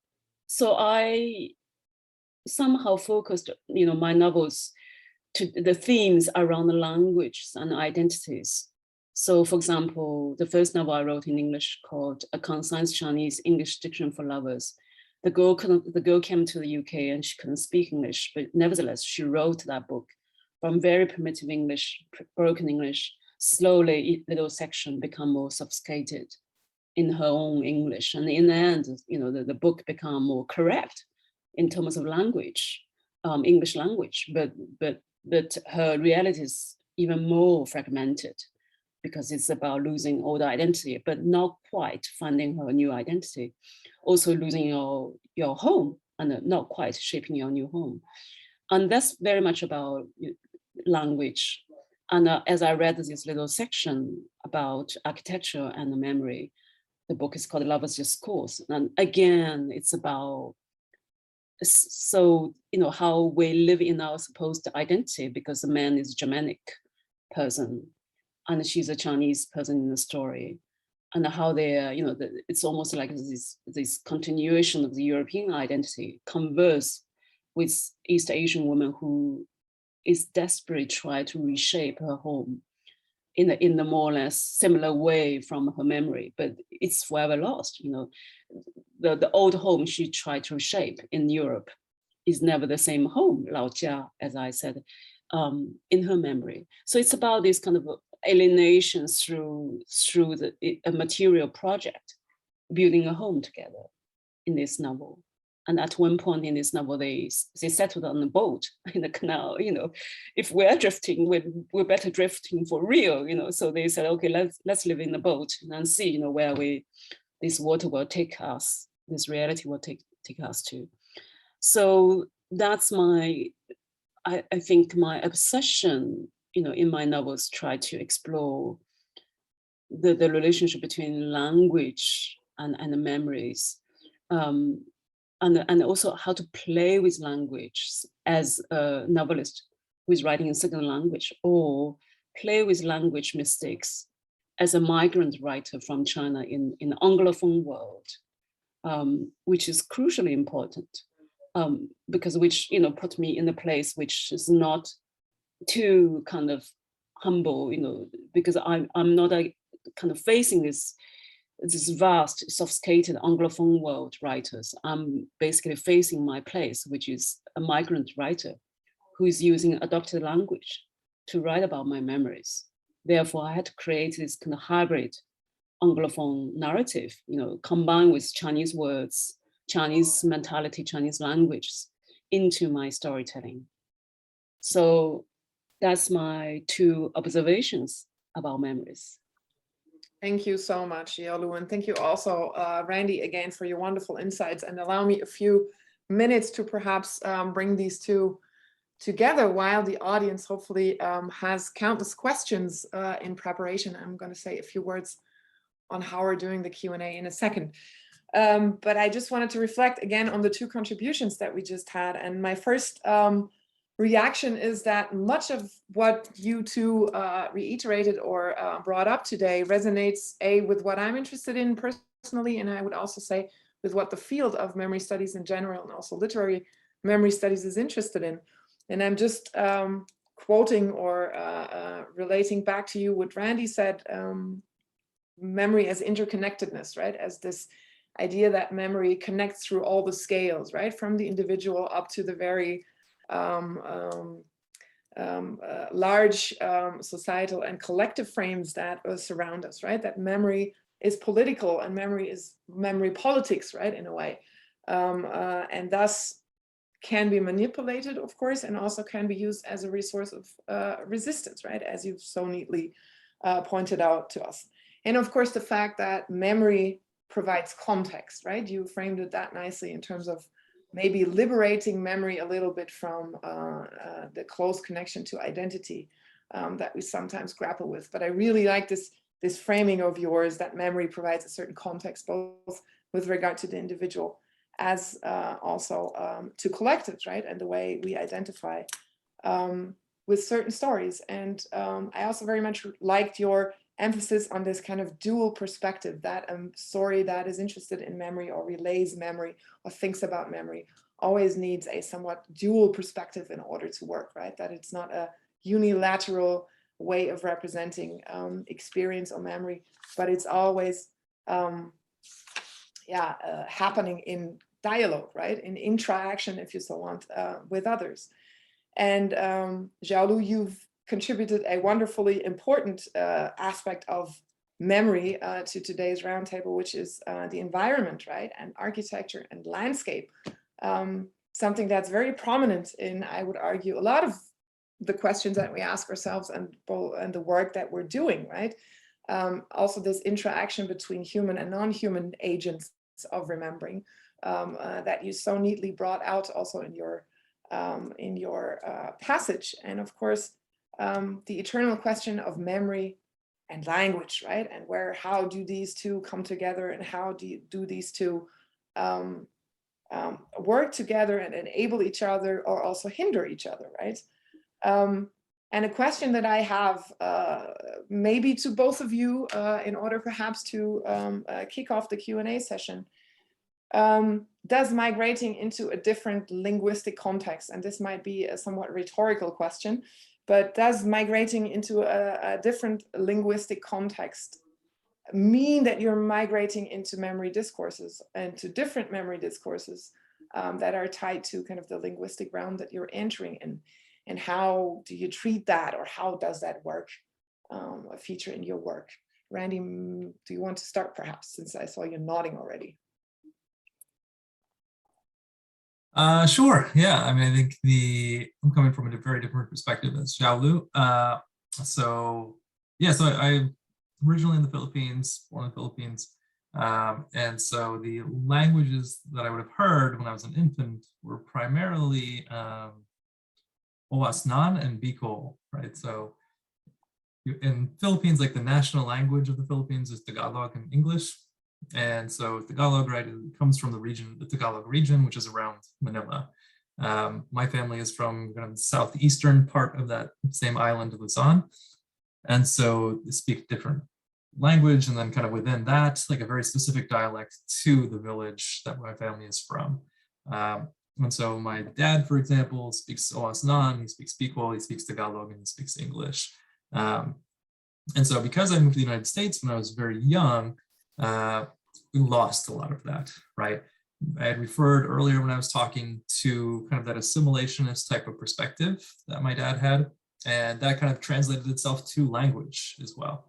Speaker 3: somehow focused, you know, my novels to the themes around the language and identities. So for example, the first novel I wrote in English called A Concise Chinese English Dictionary for Lovers. The girl came to the UK and she couldn't speak English, but nevertheless, she wrote that book from very primitive English, broken English. Slowly, each little section become more sophisticated in her own English. And in the end, you know, the book become more correct in terms of language, English language, but her reality is even more fragmented because it's about losing all the identity, but not quite finding her new identity. Also losing your home and not quite shaping your new home. And that's very much about language. And as I read this little section about architecture and memory, the book is called Lover's Discourse. And again, it's about, so, you know, how we live in our supposed identity, because the man is a Germanic person and she's a Chinese person in the story, and how they, you know, it's almost like this continuation of the European identity converse with East Asian woman who is desperately trying to reshape her home in a more or less similar way from her memory, but it's forever lost. You know, the old home she tried to reshape in Europe is never the same home, Laojia, as I said, in her memory. So it's about this kind of alienation through a material project, building a home together in this novel. And at one point in this novel, they settled on a boat in the canal. You know, if we're drifting, we're better drifting for real. You know, so they said, okay, let's live in the boat and see, you know, where this water will take us, this reality will take us to. So that's I think my obsession, you know, in my novels, try to explore the relationship between language and the memories. And also how to play with language as a novelist who is writing in second language, or play with language mistakes as a migrant writer from China in the Anglophone world, which is crucially important, because which, you know, put me in a place which is not too kind of humble, you know, because I'm not kind of facing this vast, sophisticated Anglophone world writers. I'm basically facing my place, which is a migrant writer who is using adopted language to write about my memories. Therefore, I had to create this kind of hybrid Anglophone narrative, you know, combined with Chinese words, Chinese mentality, Chinese language into my storytelling. So that's my two observations about memories.
Speaker 1: Thank you so much, Xiaolu, and thank you also, Randy, again, for your wonderful insights. And allow me a few minutes to perhaps bring these two together while the audience hopefully has countless questions in preparation. I'm going to say a few words on how we're doing the Q&A in a second. But I just wanted to reflect again on the two contributions that we just had. And my first reaction is that much of what you two reiterated or brought up today resonates with what I'm interested in personally, and I would also say with what the field of memory studies in general and also literary memory studies is interested in. And I'm just quoting or relating back to you what Randy said, memory as interconnectedness, right? As this idea that memory connects through all the scales, right? From the individual up to the very large societal and collective frames that surround us, right? That memory is political and memory is memory politics, right? In a way. And thus, can be manipulated, of course, and also can be used as a resource of resistance, right? As you've so neatly pointed out to us. And of course, the fact that memory provides context, right? You framed it that nicely in terms of maybe liberating memory a little bit from the close connection to identity that we sometimes grapple with. But I really like this framing of yours, that memory provides a certain context, both with regard to the individual as also to collectives, right? And the way we identify with certain stories. And I also very much liked your emphasis on this kind of dual perspective, that a story that is interested in memory or relays memory or thinks about memory always needs a somewhat dual perspective in order to work, right? That it's not a unilateral way of representing experience or memory, but it's always happening in dialogue, right? In interaction, if you so want, with others. And Xiaolu, you've contributed a wonderfully important aspect of memory to today's roundtable, which is the environment, right? And architecture and landscape. Something that's very prominent in, I would argue, a lot of the questions that we ask ourselves and the work that we're doing, right? Also this interaction between human and non-human agents of remembering that you so neatly brought out also in your passage. And of course, the eternal question of memory and language, right? And how do these two come together, and how do these two work together and enable each other or also hinder each other, right? And a question that I have maybe to both of you in order perhaps to kick off the Q&A session. Does migrating into a different linguistic context, and this might be a somewhat rhetorical question, but does migrating into a different linguistic context mean that you're migrating into memory discourses and to different memory discourses that are tied to kind of the linguistic realm that you're entering in? And how do you treat that, or how does that work, feature in your work? Randy, do you want to start perhaps, since I saw you nodding already?
Speaker 4: Sure. Yeah. I mean, I think I'm coming from a very different perspective as Xiaolu. So I originally in the Philippines, born in the Philippines. And so the languages that I would have heard when I was an infant were primarily Oasnan and Bicol, right? So in Philippines, like the national language of the Philippines is Tagalog and English. And so Tagalog, right, it comes from the Tagalog region, which is around Manila. My family is from kind of the southeastern part of that same island of Luzon. And so they speak different language, and then kind of within that, like a very specific dialect to the village that my family is from. And so my dad, for example, speaks Oasnan, he speaks Bicol, he speaks Tagalog, and he speaks English. And so because I moved to the United States when I was very young, we lost a lot of that, right? I had referred earlier when I was talking to kind of that assimilationist type of perspective that my dad had, and that kind of translated itself to language as well.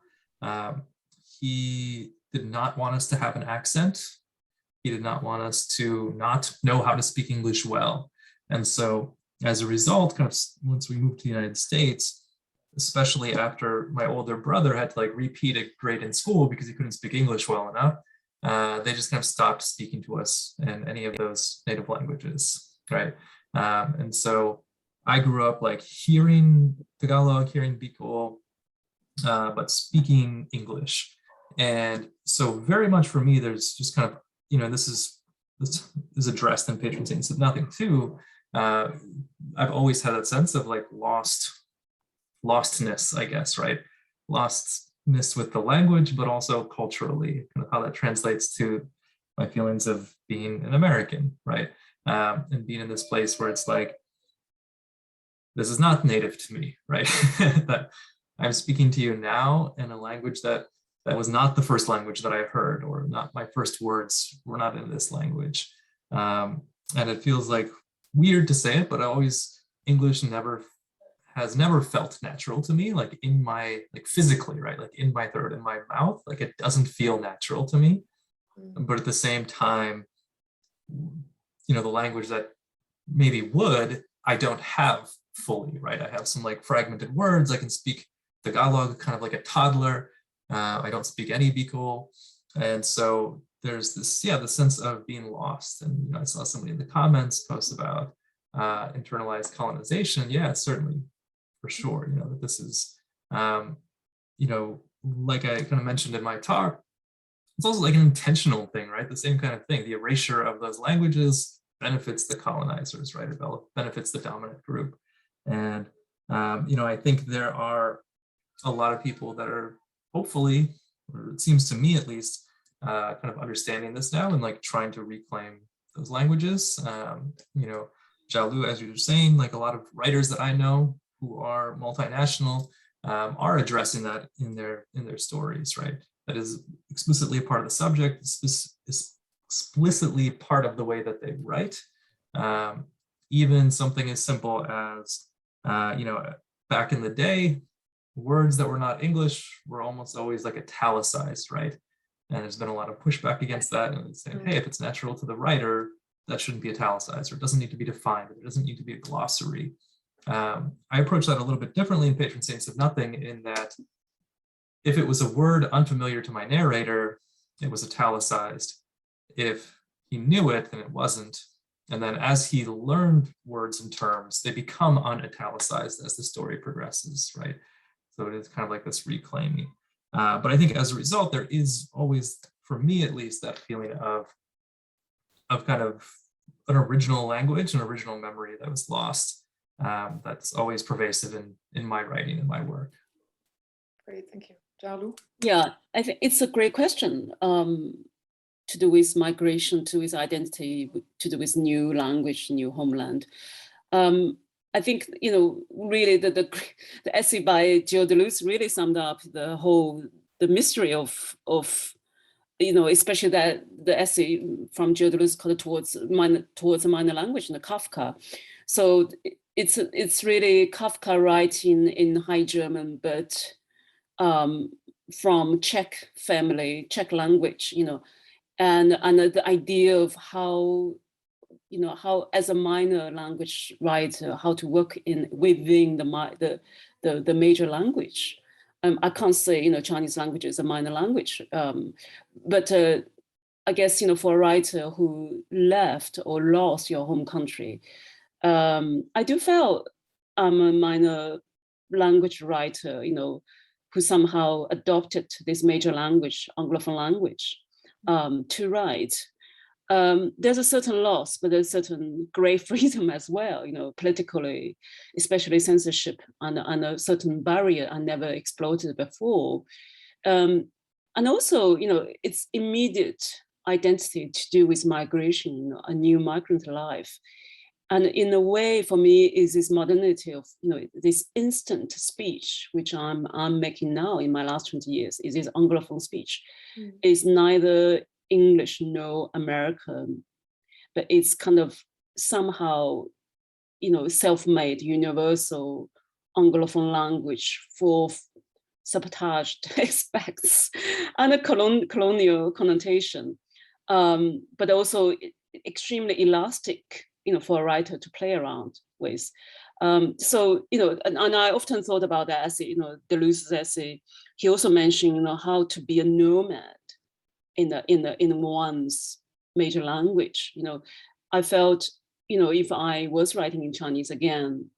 Speaker 4: He did not want us to have an accent. He did not want us to not know how to speak English well. And so as a result, kind of once we moved to the United States, especially after my older brother had to like repeat a grade in school because he couldn't speak English well enough, they just kind of stopped speaking to us in any of those native languages, right? And so I grew up like hearing Tagalog, hearing Bicol, but speaking English. And so very much for me, there's just kind of, this is addressed in patron saints of nothing too. I've always had that sense of like lostness, I guess, right? Lostness with the language, but also culturally, kind of how that translates to my feelings of being an American, right? And being in this place where it's like, this is not native to me, right? That I'm speaking to you now in a language that was not the first language that I heard, or not my first words were not in this language. And it feels like weird to say it, but English has never felt natural to me, like in my, like physically, right? Like in my throat, in my mouth, like it doesn't feel natural to me. But at the same time, the language that maybe would, I don't have fully, right? I have some like fragmented words. I can speak Tagalog kind of like a toddler. I don't speak any Bicol. And so there's this, yeah, the sense of being lost. And you know, I saw somebody in the comments post about internalized colonization. Yeah, certainly, for sure, you know, that this is, you know, like I kind of mentioned in my talk, it's also like an intentional thing, right? The same kind of thing. The erasure of those languages benefits the colonizers, right? It benefits the dominant group. And, you know, I think there are a lot of people that are hopefully, or it seems to me at least, kind of understanding this now and like trying to reclaim those languages. You know, Xiaolu, as you were saying, like a lot of writers that I know who are multinational are addressing that in their stories, right? That is explicitly a part of the subject, explicitly part of the way that they write. Even something as simple as, you know, back in the day, words that were not English were almost always like italicized, right? And there's been a lot of pushback against that, and saying, hey, if it's natural to the writer, that shouldn't be italicized, or it doesn't need to be defined, or there doesn't need to be a glossary. I approach that a little bit differently in Patron Saints of Nothing, in that if it was a word unfamiliar to my narrator, it was italicized. If he knew it, then it wasn't. And then as he learned words and terms, they become unitalicized as the story progresses, right? So it is kind of like this reclaiming. But I think as a result, there is always, for me at least, that feeling of kind of an original language, an original memory that was lost. That's always pervasive in my writing and my work.
Speaker 1: Great, thank you. Xiaolu?
Speaker 3: Yeah, I think it's a great question to do with migration, to do with identity, to do with new language, new homeland. I think, you know, really the essay by Gilles Deleuze really summed up the mystery of, you know, especially that the essay from Gilles Deleuze called Towards a Minor Language, in the Kafka. So it's really Kafka writing in High German, but from Czech family, Czech language, you know, and the idea of how, you know, how as a minor language writer, how to work within the major language. I can't say, you know, Chinese language is a minor language, but I guess, you know, for a writer who left or lost your home country, I do feel I'm a minor language writer, you know, who somehow adopted this major language, Anglophone language, to write. There's a certain loss, but there's certain great freedom as well, you know, politically, especially censorship and a certain barrier I never explored before. And also, you know, its immediate identity to do with migration, you know, a new migrant life. And in a way, for me, is this modernity of, you know, this instant speech, which I'm making now in my last 20 years, is this Anglophone speech. It's neither English nor American, but it's kind of somehow, you know, self-made, universal Anglophone language for sabotaged aspects and a colonial connotation, but also extremely elastic, you know, for a writer to play around with. So, you know, and I often thought about that essay, you know, Deleuze's essay. He also mentioned, you know, how to be a nomad in one's major language. You know, I felt, you know, if I was writing in Chinese again,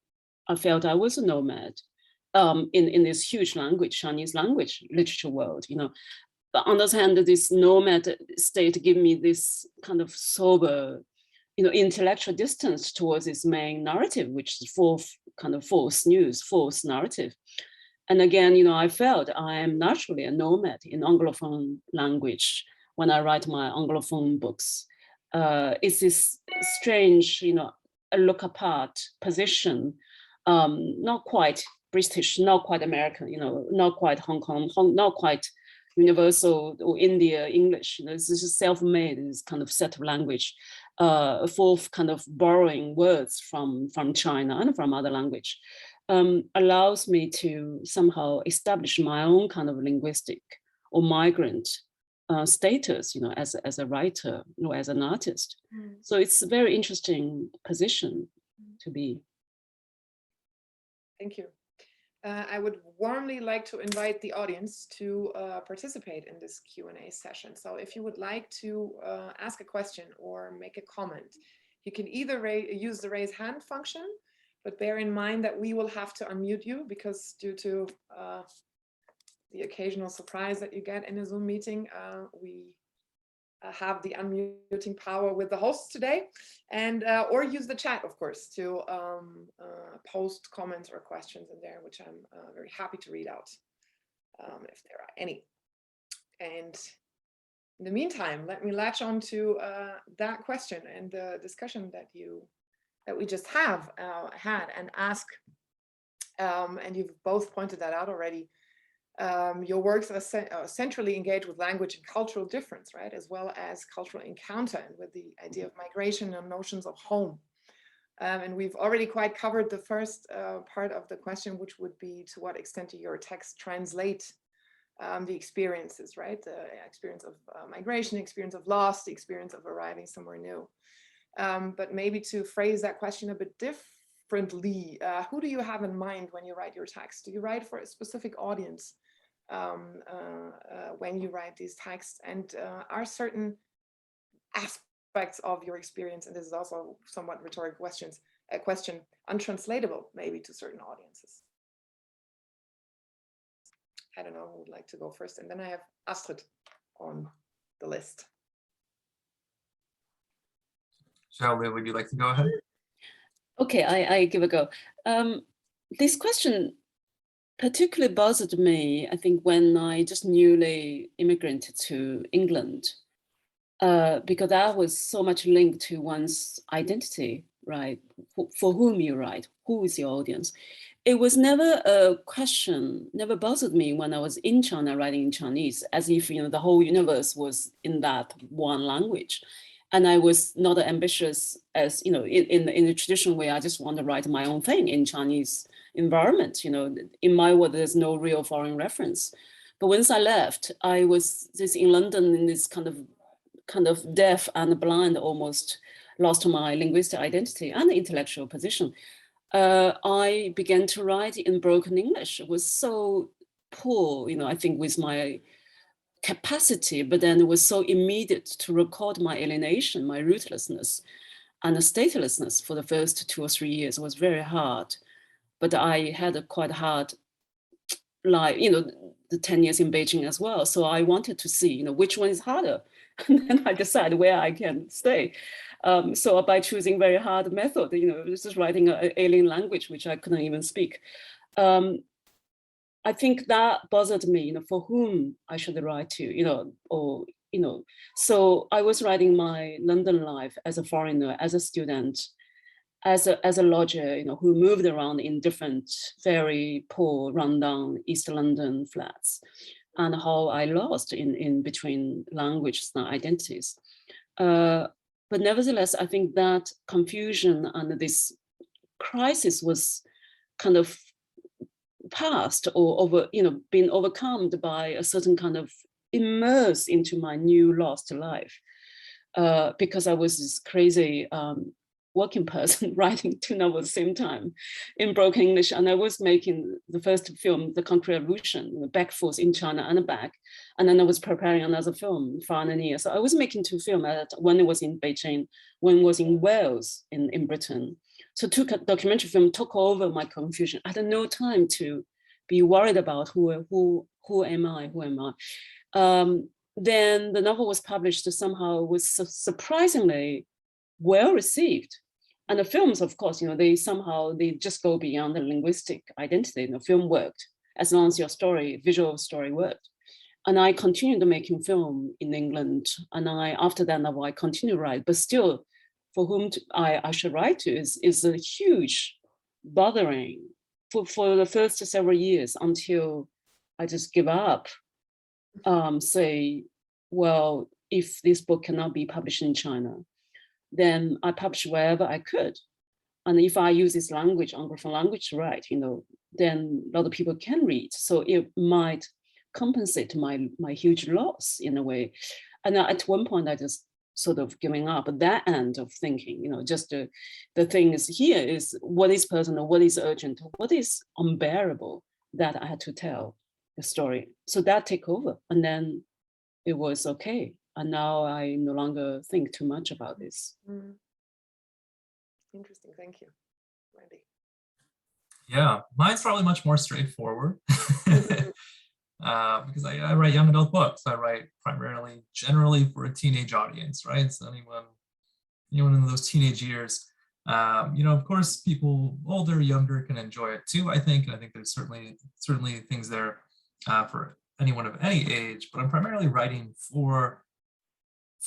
Speaker 3: I felt I was a nomad in this huge language, Chinese language literature world, you know. But on the other hand, this nomad state gave me this kind of sober, you know, intellectual distance towards this main narrative, which is false news, false narrative. And again, you know, I felt I am naturally a nomad in Anglophone language when I write my Anglophone books. It's this strange, you know, a look apart position, not quite British, not quite American, you know, not quite Hong Kong, not quite universal or India English. You know, this is self-made, this kind of set of language, for kind of borrowing words from China and from other language, allows me to somehow establish my own kind of linguistic or migrant status, as a writer, as an artist. So it's a very interesting position to be.
Speaker 1: Thank you. I would warmly like to invite the audience to participate in this Q&A session. So if you would like to ask a question or make a comment, you can either use the raise hand function, but bear in mind that we will have to unmute you because due to the occasional surprise that you get in a Zoom meeting, we have the unmuting power with the hosts today, and or use the chat, of course, to post comments or questions in there, which I'm very happy to read out if there are any. And in the meantime, let me latch on to that question and the discussion that we just had and ask, and you've both pointed that out already. Your works are centrally engaged with language and cultural difference, right, as well as cultural encounter and with the idea of migration and notions of home. And we've already quite covered the first part of the question, which would be to what extent do your texts translate the experiences, right? The experience of migration, experience of loss, the experience of arriving somewhere new. But maybe to phrase that question a bit differently, who do you have in mind when you write your text? Do you write for a specific audience when you write these texts? And are certain aspects of your experience, and this is also somewhat rhetorical question, untranslatable maybe to certain audiences? I don't know who would like to go first, and then I have Astrid on the list.
Speaker 4: Xiaolu, would you like to go ahead?
Speaker 3: Okay, I give a go. This question particularly bothered me, I think, when I just newly immigrated to England, because that was so much linked to one's identity, right? For whom you write, who is your audience? It was never a question, never bothered me when I was in China writing in Chinese, as if the whole universe was in that one language. And I was not ambitious as, in the traditional way, I just want to write my own thing in Chinese environment. In my world, there's no real foreign reference. But once I left, I was in London in this kind of deaf and blind, almost lost my linguistic identity and intellectual position. I began to write in broken English. It was so poor, I think, with my capacity, but then it was so immediate to record my alienation, my rootlessness, and the statelessness for the first 2 or 3 years. It was very hard, but I had a quite hard life, the 10 years in Beijing as well. So I wanted to see, which one is harder, and then I decided where I can stay. So by choosing very hard method, just writing an alien language, which I couldn't even speak. I think that bothered me, for whom I should write to, So I was writing my London life as a foreigner, as a student, as a lodger, who moved around in different, very poor, rundown East London flats, and how I lost in between languages and identities. But nevertheless, I think that confusion and this crisis was kind of past or been overcome by a certain kind of immerse into my new lost life, because I was this crazy working person writing 2 novels at the same time in broken English, and I was making the first film, The Concrete Revolution, back forth in China and back, and then I was preparing another film, Far and Near. So I was making 2 films, one was in Beijing, one was in Wales in Britain. So 2 documentary films took over my confusion. I had no time to be worried about who am I. Then the novel was published, somehow was surprisingly well received. And the films, of course, they just go beyond the linguistic identity. The film worked as long as your story, visual story worked. And I continued making film in England. And after that novel, I continued to write, but still, for whom I should write to is a huge bothering for the first several years until I just give up, say, well, if this book cannot be published in China, then I publish wherever I could. And if I use this language, Anglophone language to write, then a lot of people can read. So it might compensate my huge loss in a way. And at one point, I just sort of giving up that end of thinking, you know, just the thing is here is what is personal, what is urgent, what is unbearable that I had to tell the story. So that take over, and then it was okay. And now I no longer think too much about this.
Speaker 1: Interesting, thank you, Randy.
Speaker 4: Yeah, mine's probably much more straightforward. Because I write young adult books. I write primarily, generally for a teenage audience, right? So anyone in those teenage years, you know, of course, people older, younger can enjoy it too, I think. And I think there's certainly things there for anyone of any age, but I'm primarily writing for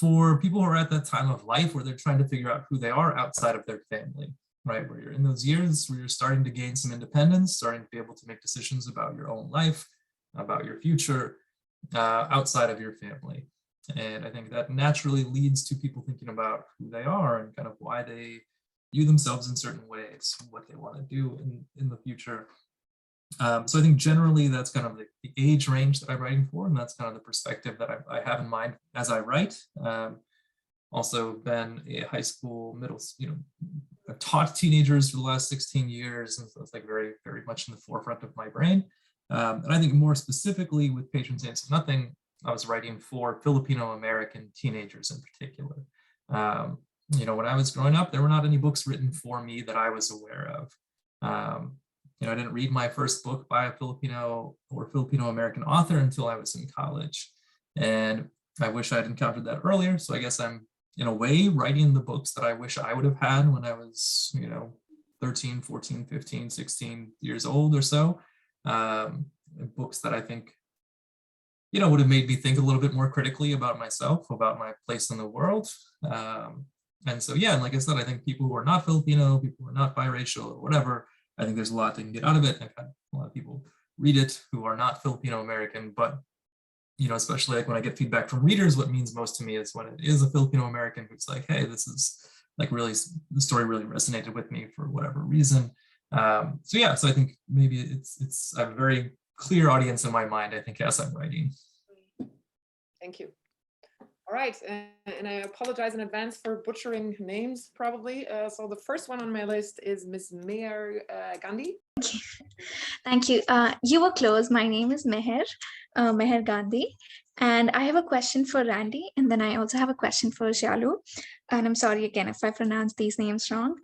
Speaker 4: people who are at that time of life where they're trying to figure out who they are outside of their family, right? Where you're in those years where you're starting to gain some independence, starting to be able to make decisions about your own life, about your future outside of your family. And I think that naturally leads to people thinking about who they are and kind of why they view themselves in certain ways, what they want to do in the future. So I think generally that's kind of the age range that I'm writing for, and that's kind of the perspective that I have in mind as I write. Also been a high school, you know, I've taught teenagers for the last 16 years, and so it's like very, very much in the forefront of my brain. And I think more specifically with Patron Saints of Nothing, I was writing for Filipino-American teenagers in particular. You know, when I was growing up, there were not any books written for me that I was aware of. You know, I didn't read my first book by a Filipino or Filipino-American author until I was in college. And I wish I'd encountered that earlier. So I guess I'm, in a way, writing the books that I wish I would have had when I was, you know, 13, 14, 15, 16 years old or so. Books that I think, you know, would have made me think a little bit more critically about myself, about my place in the world. And so, yeah, and like I said, I think people who are not Filipino, people who are not biracial or whatever, I think there's a lot they can get out of it. I've had a lot of people read it who are not Filipino-American, but, you know, especially like when I get feedback from readers, what means most to me is when it is a Filipino-American who's like, hey, this is like really, the story really resonated with me for whatever reason. So yeah, so I think maybe it's a very clear audience in my mind, I think, as I'm writing.
Speaker 1: Thank you. All right, and I apologize in advance for butchering names, probably. So the first one on my list is Ms. Meher Gandhi.
Speaker 5: Thank you. You were close. My name is Meher Gandhi. And I have a question for Randy, and then I also have a question for Xiaolu. And I'm sorry again if I pronounce these names wrong.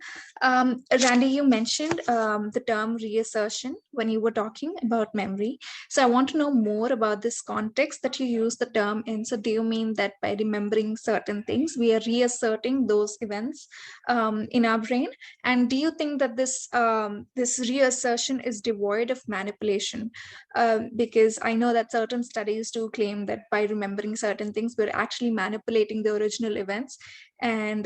Speaker 5: Randy, you mentioned the term reassertion when you were talking about memory. So I want to know more about this context that you use the term in. So do you mean that by remembering certain things, we are reasserting those events in our brain? And do you think that this reassertion is devoid of manipulation? Because I know that certain studies do claim that by remembering certain things, we're actually manipulating the original events. And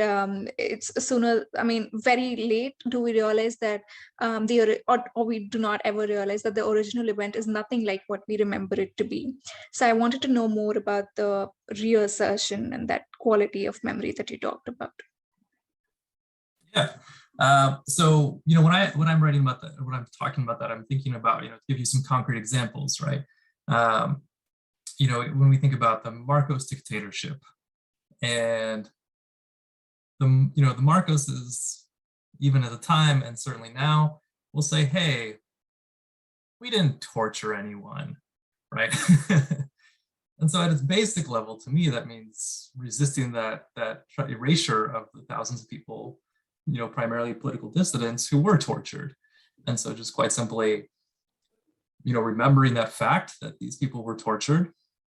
Speaker 5: it's sooner, I mean, very late do we realize that or we do not ever realize that the original event is nothing like what we remember it to be. So I wanted to know more about the reassertion and that quality of memory that you talked about.
Speaker 4: Yeah. So, you know, when I'm writing about that, when I'm talking about that, I'm thinking about, you know, to give you some concrete examples, right? You know, when we think about the Marcos dictatorship, and the Marcoses, even at the time and certainly now, will say, hey, we didn't torture anyone, right? And so at its basic level, to me, that means resisting that erasure of the thousands of people, you know, primarily political dissidents who were tortured. And so just quite simply, you know, remembering that fact that these people were tortured,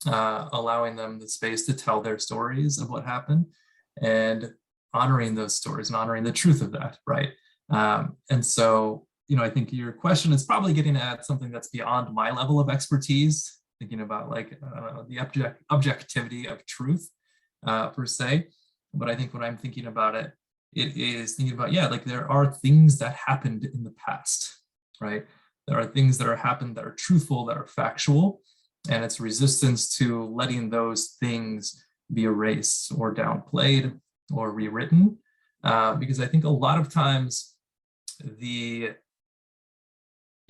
Speaker 4: allowing them the space to tell their stories of what happened, and honoring those stories and honoring the truth of that, right? And so, you know, I think your question is probably getting at something that's beyond my level of expertise, thinking about like the objectivity of truth per se. But I think when I'm thinking about it, it is thinking about, yeah, like there are things that happened in the past, right? There are things that are happened that are truthful, that are factual, and it's resistance to letting those things be erased or downplayed or rewritten. Because I think a lot of times you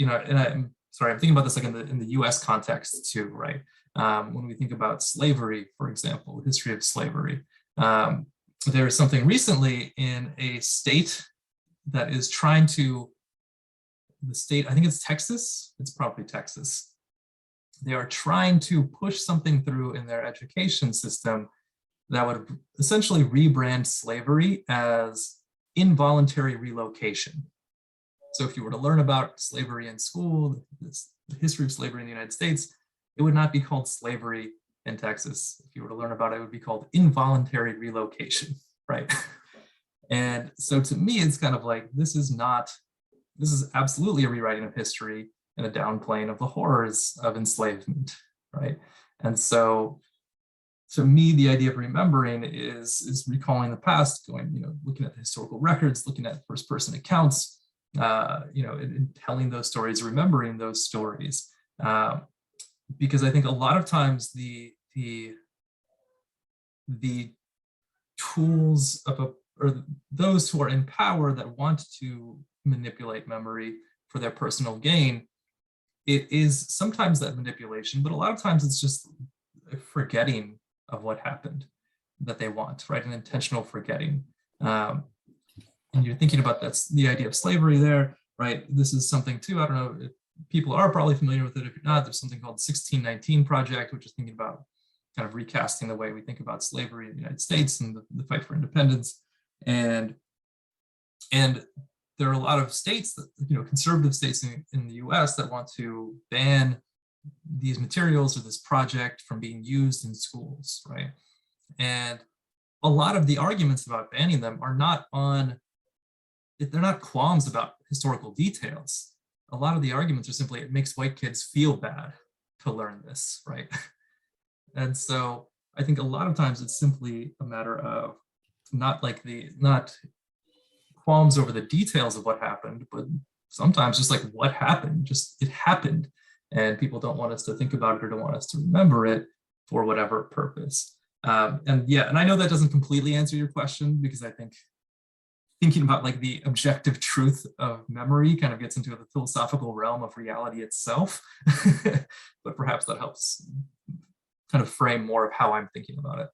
Speaker 4: know, and sorry, I'm thinking about this like in the US context too, right? When we think about slavery, for example, the history of slavery, there is something recently in a state that is trying to, the state, I think it's Texas, it's probably Texas. They are trying to push something through in their education system that would essentially rebrand slavery as involuntary relocation. So if you were to learn about slavery in school, the history of slavery in the United States, it would not be called slavery in Texas. If you were to learn about it, it would be called involuntary relocation, right? And so to me, it's kind of like, this is absolutely a rewriting of history and a downplaying of the horrors of enslavement, right? And so to me, the idea of remembering is recalling the past, going, looking at the historical records, looking at first-person accounts, and telling those stories, remembering those stories. Because I think a lot of times the tools or those who are in power that want to manipulate memory for their personal gain, it is sometimes that manipulation, but a lot of times it's just a forgetting of what happened that they want, right? An intentional forgetting. And you're thinking about that's the idea of slavery there, right? This is something too, I don't know if people are probably familiar with it. If you're not, there's something called 1619 Project, which is thinking about kind of recasting the way we think about slavery in the United States and the fight for independence. And there are a lot of states that, conservative states in the US that want to ban these materials or this project from being used in schools, right? And a lot of the arguments about banning them are they're not qualms about historical details. A lot of the arguments are simply, it makes white kids feel bad to learn this, right? And so I think a lot of times it's simply a matter of not qualms over the details of what happened, but sometimes just like what happened, just it happened. And people don't want us to think about it or don't want us to remember it for whatever purpose. And I know that doesn't completely answer your question, because I think thinking about like the objective truth of memory kind of gets into the philosophical realm of reality itself, but perhaps that helps kind of frame more of how I'm thinking about it.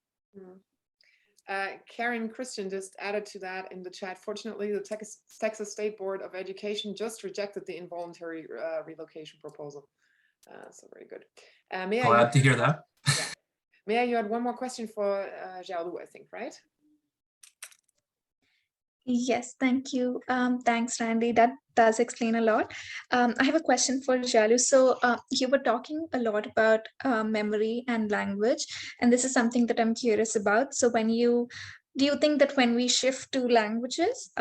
Speaker 1: Karen Christian just added to that in the chat. Fortunately, the Texas State Board of Education just rejected the involuntary relocation proposal. So very good.
Speaker 4: Glad to hear that.
Speaker 1: Yeah. Maya, you had one more question for Xiaolu, I think, right?
Speaker 5: Yes, thank you. Thanks, Randy. That does explain a lot. I have a question for Xiaolu. So you were talking a lot about memory and language, and this is something that I'm curious about. So do you think that when we shift to languages,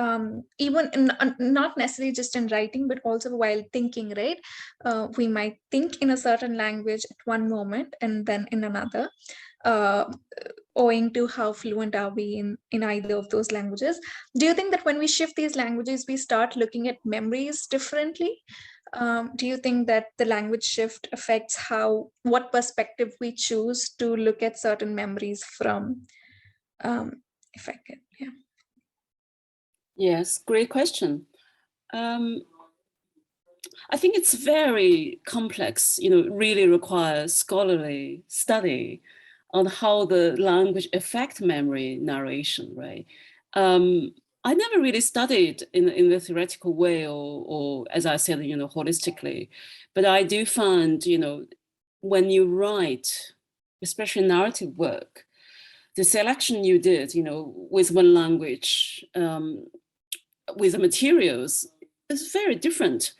Speaker 5: even not necessarily just in writing, but also while thinking, right? We might think in a certain language at one moment and then in another, owing to how fluent are we in either of those languages. Do you think that when we shift these languages, we start looking at memories differently? Do you think that the language shift affects what perspective we choose to look at certain memories from? If I could, yeah.
Speaker 3: Yes, great question. I think it's very complex, really requires scholarly study on how the language affect memory narration, right? I never really studied in the theoretical way or as I said, holistically, but I do find, when you write, especially narrative work, the selection you did, with one language, with the materials is very different.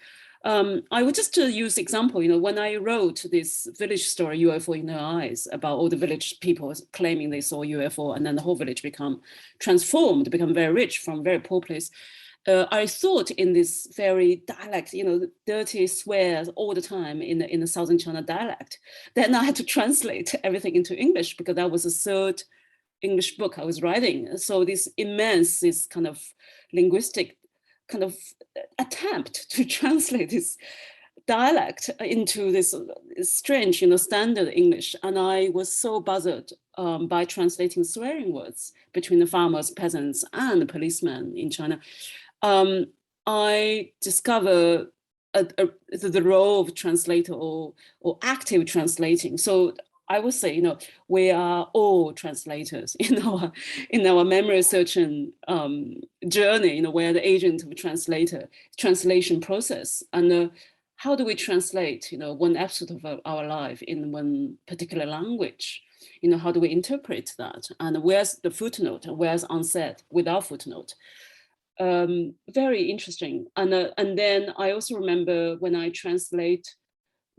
Speaker 3: I would just use example, when I wrote this village story, UFO in Their Eyes, about all the village people claiming they saw UFO, and then the whole village become very rich from very poor place. I thought in this very dialect, dirty swears all the time in the Southern China dialect. Then I had to translate everything into English because that was the third English book I was writing. So this kind of linguistic kind of attempt to translate this dialect into this strange, standard English. And I was so bothered by translating swearing words between the farmers, peasants, and the policemen in China. I discovered the role of translator or active translating. So I would say, we are all translators in our memory searching journey. We're the agent of translation process. And how do we translate, one episode of our life in one particular language? How do we interpret that? And where's the footnote? And where's unsaid without footnote? Very interesting. And then I also remember when I translate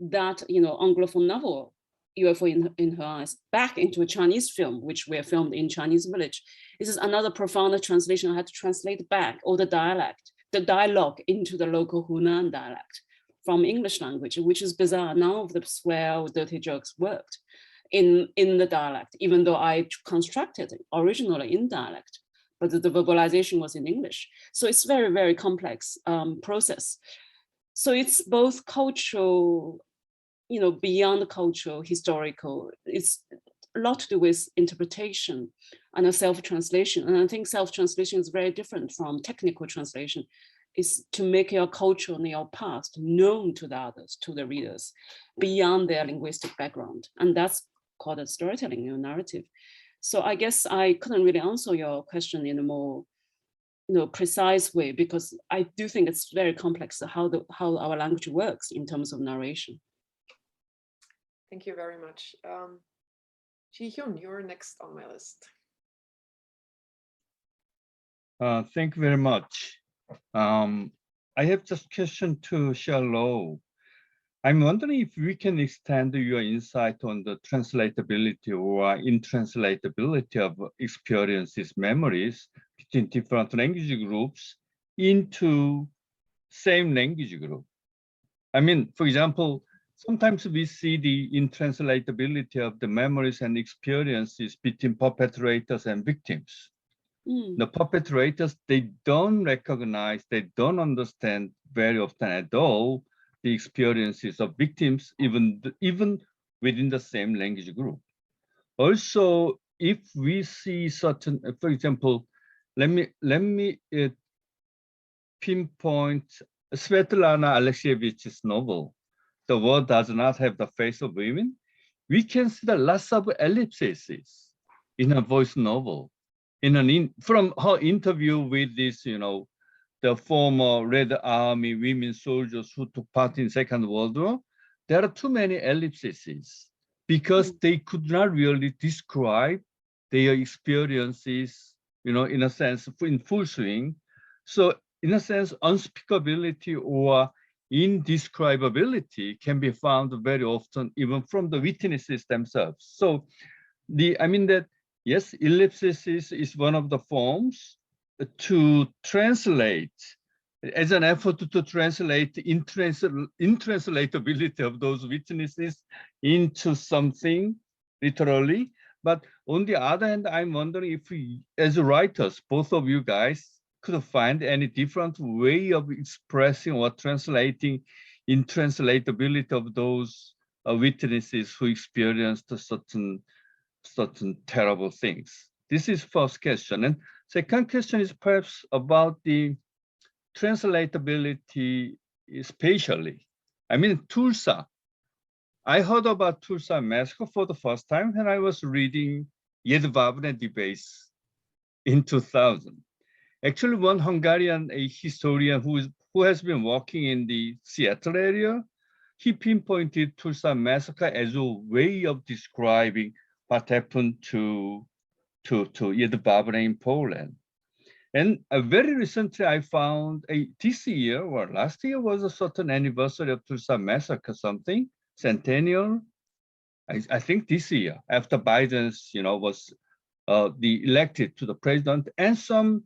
Speaker 3: that, Anglophone novel, UFO in Her Eyes, back into a Chinese film, which were filmed in Chinese village. This is another profound translation. I had to translate back all the dialogue into the local Hunan dialect from English language, which is bizarre. None of the swear or dirty jokes worked in the dialect, even though I constructed it originally in dialect, but the verbalization was in English. So it's very, very complex process. So it's both cultural, beyond cultural, historical. It's a lot to do with interpretation and a self-translation. And I think self-translation is very different from technical translation. It's to make your culture and your past known to the others, to the readers, beyond their linguistic background. And that's called a storytelling, narrative. So I guess I couldn't really answer your question in a more precise way, because I do think it's very complex how our language works in terms of narration.
Speaker 1: Thank you very much. Ji-hyun, you're next on my list.
Speaker 6: Thank you very much. I have just a question to Xiaolu. I'm wondering if we can extend your insight on the translatability or intranslatability of experiences, memories between different language groups into same language group. I mean, for example, sometimes we see the intranslatability of the memories and experiences between perpetrators and victims. The perpetrators, they don't recognize, they don't understand very often at all the experiences of victims, even within the same language group. Also, if we see certain, for example, let me pinpoint Svetlana Alexievich's novel, The World Does Not Have the Face of Women. We can see the lots of ellipses in her voice novel. From her interview with this, the former Red Army women soldiers who took part in Second World War, there are too many ellipses because they could not really describe their experiences, in a sense, in full swing. So in a sense, unspeakability or indescribability can be found very often, even from the witnesses themselves. So yes, ellipsis is one of the forms to translate, as an effort to translate the intranslatability of those witnesses into something literally. But on the other hand, I'm wondering if we, as writers, both of you guys, could find any different way of expressing or translating intranslatability of those witnesses who experienced certain terrible things. This is first question. And second question is perhaps about the translatability spatially. I mean, Tulsa. I heard about Tulsa massacre for the first time when I was reading Jedwabne debates in 2000. Actually, one Hungarian historian who has been working in the Seattle area, he pinpointed Tulsa massacre as a way of describing what happened to Jedwabne in Poland. And very recently, I found this year or last year was a certain anniversary of Tulsa massacre, something centennial. I think this year, after Biden's, was elected to the president, and some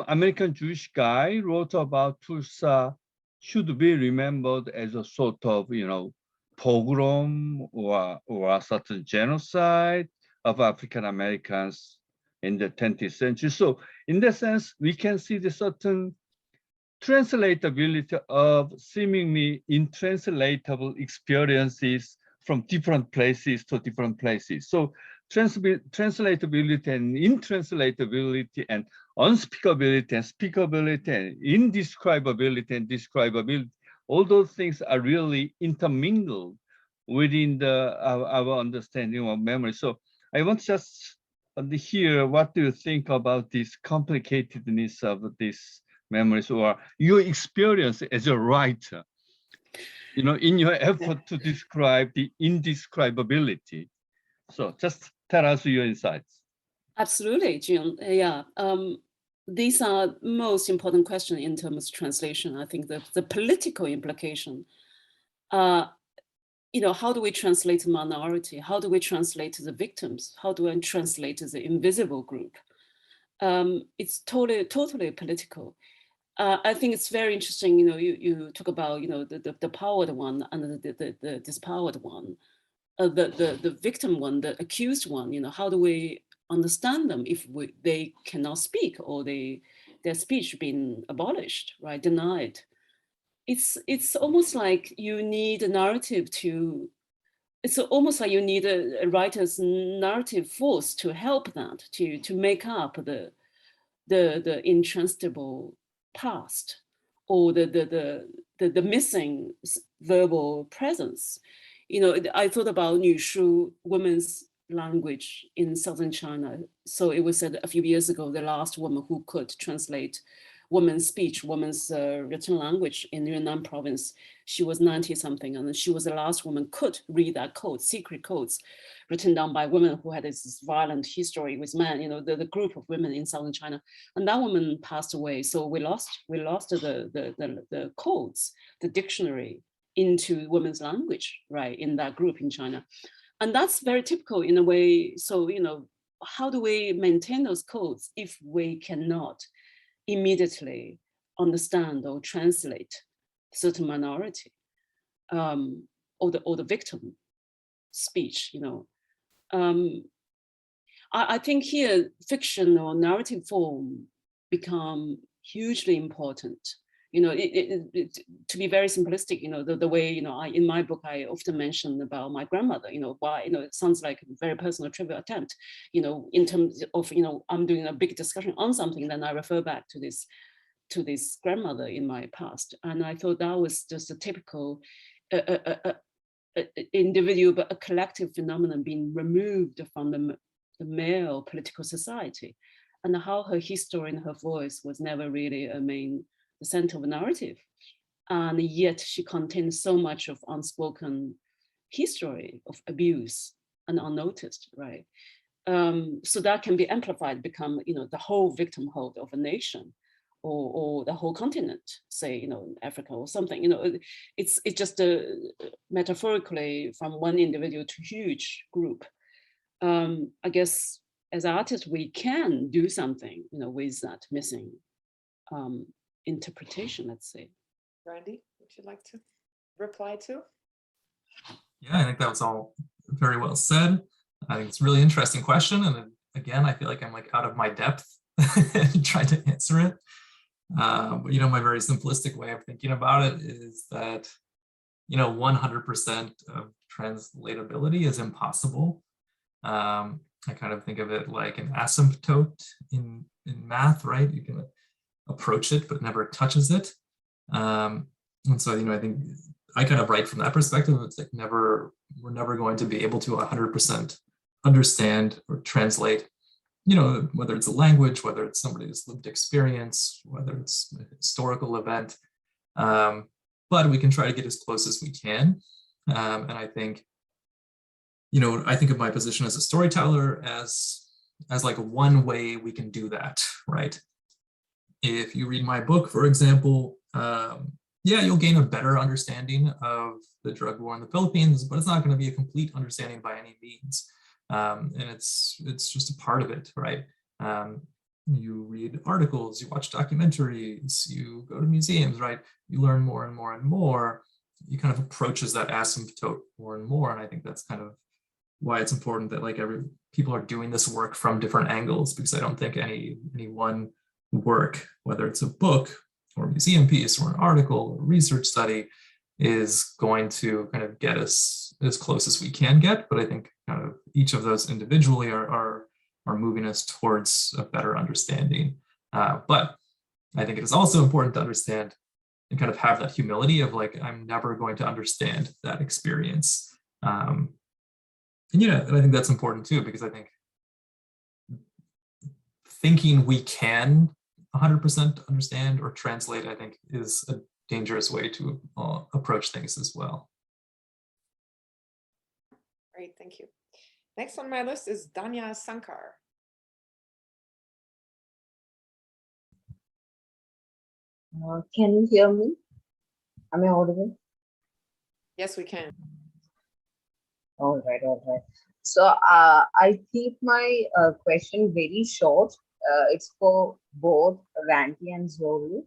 Speaker 6: American Jewish guy wrote about Tulsa should be remembered as a sort of, pogrom or a certain genocide of African Americans in the 20th century. So in that sense, we can see the certain translatability of seemingly intranslatable experiences from different places to different places. So translatability and intranslatability and unspeakability and speakability and indescribability and describability all those things are really intermingled within our understanding of memory. So I want just to hear, what do you think about this complicatedness of these memories, or your experience as a writer, in your effort to describe the indescribability? So just tell us your insights.
Speaker 3: Absolutely, June. Yeah. These are most important questions in terms of translation. I think the political implication, how do we translate the minority? How do we translate the victims? How do we translate the invisible group? It's totally political. I think it's very interesting, you talk about, the powered one and the dispowered one, the victim one, the accused one, how do we understand them if they cannot speak, or their speech been abolished, right, denied? It's almost like you need a narrative it's almost like you need a writer's narrative force to help that, to make up the intranslatable past, or the missing verbal presence. I thought about 女书, women's language in southern China. So it was said a few years ago, the last woman who could translate women's speech, women's written language in Yunnan province, she was 90 something, and she was the last woman could read that code, secret codes written down by women who had this violent history with men, the group of women in southern China. And that woman passed away. So we lost the codes, the dictionary into women's language, right, in that group in China. And that's very typical in a way. So, how do we maintain those codes if we cannot immediately understand or translate certain minority, or the victim speech? I think here fiction or narrative form become hugely important. To be very simplistic, the way, in my book, I often mention about my grandmother, why, it sounds like a very personal trivial attempt, in terms of, I'm doing a big discussion on something, then I refer back to this grandmother in my past. And I thought that was just a typical individual, but a collective phenomenon being removed from the male political society, and how her history and her voice was never really the center of a narrative. And yet she contains so much of unspoken history of abuse and unnoticed, right? So that can be amplified, become, the whole victimhood of a nation, or the whole continent, say, Africa or something. It's just metaphorically from one individual to huge group. I guess as artists, we can do something, with that missing interpretation, let's say.
Speaker 1: Randy, would you like to reply to?
Speaker 4: Yeah, I think that was all very well said. I think it's a really interesting question. And again, I feel like I'm out of my depth trying to answer it. But, my very simplistic way of thinking about it is that, 100% of translatability is impossible. I kind of think of it like an asymptote in math, right? You can approach it, but never touches it. And so, I think I kind of write from that perspective. It's like we're never going to be able to 100% understand or translate, whether it's a language, whether it's somebody's lived experience, whether it's a historical event. But we can try to get as close as we can. And I think, I think of my position as a storyteller as like one way we can do that, right? If you read my book, for example, you'll gain a better understanding of the drug war in the Philippines, but it's not going to be a complete understanding by any means. And it's just a part of it, right? You read articles, you watch documentaries, you go to museums, right? You learn more and more and more. You kind of approaches that asymptote more and more. And I think that's kind of why it's important that people are doing this work from different angles, because I don't think any one work, whether it's a book or a museum piece or an article or research study, is going to kind of get us as close as we can get. But I think kind of each of those individually are moving us towards a better understanding. But I think it is also important to understand and kind of have that humility of like, I'm never going to understand that experience. And yeah, and I think that's important too, because I think thinking we can 100% understand or translate, I think, is a dangerous way to approach things as well.
Speaker 1: Great, thank you. Next on my list is Danya Sankar.
Speaker 7: Can you hear me? Am I audible?
Speaker 1: Yes, we can.
Speaker 7: All right, all right. So I keep my question very short. It's for both Randy and Xiaolu.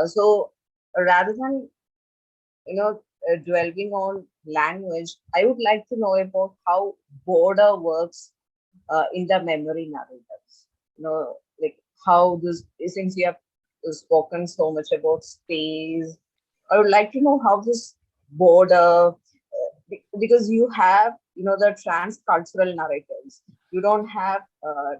Speaker 7: So rather than, dwelling on language, I would like to know about how border works in the memory narratives. Like how this, since you have spoken so much about space, I would like to know how this border, because you have, the transcultural narratives. You don't have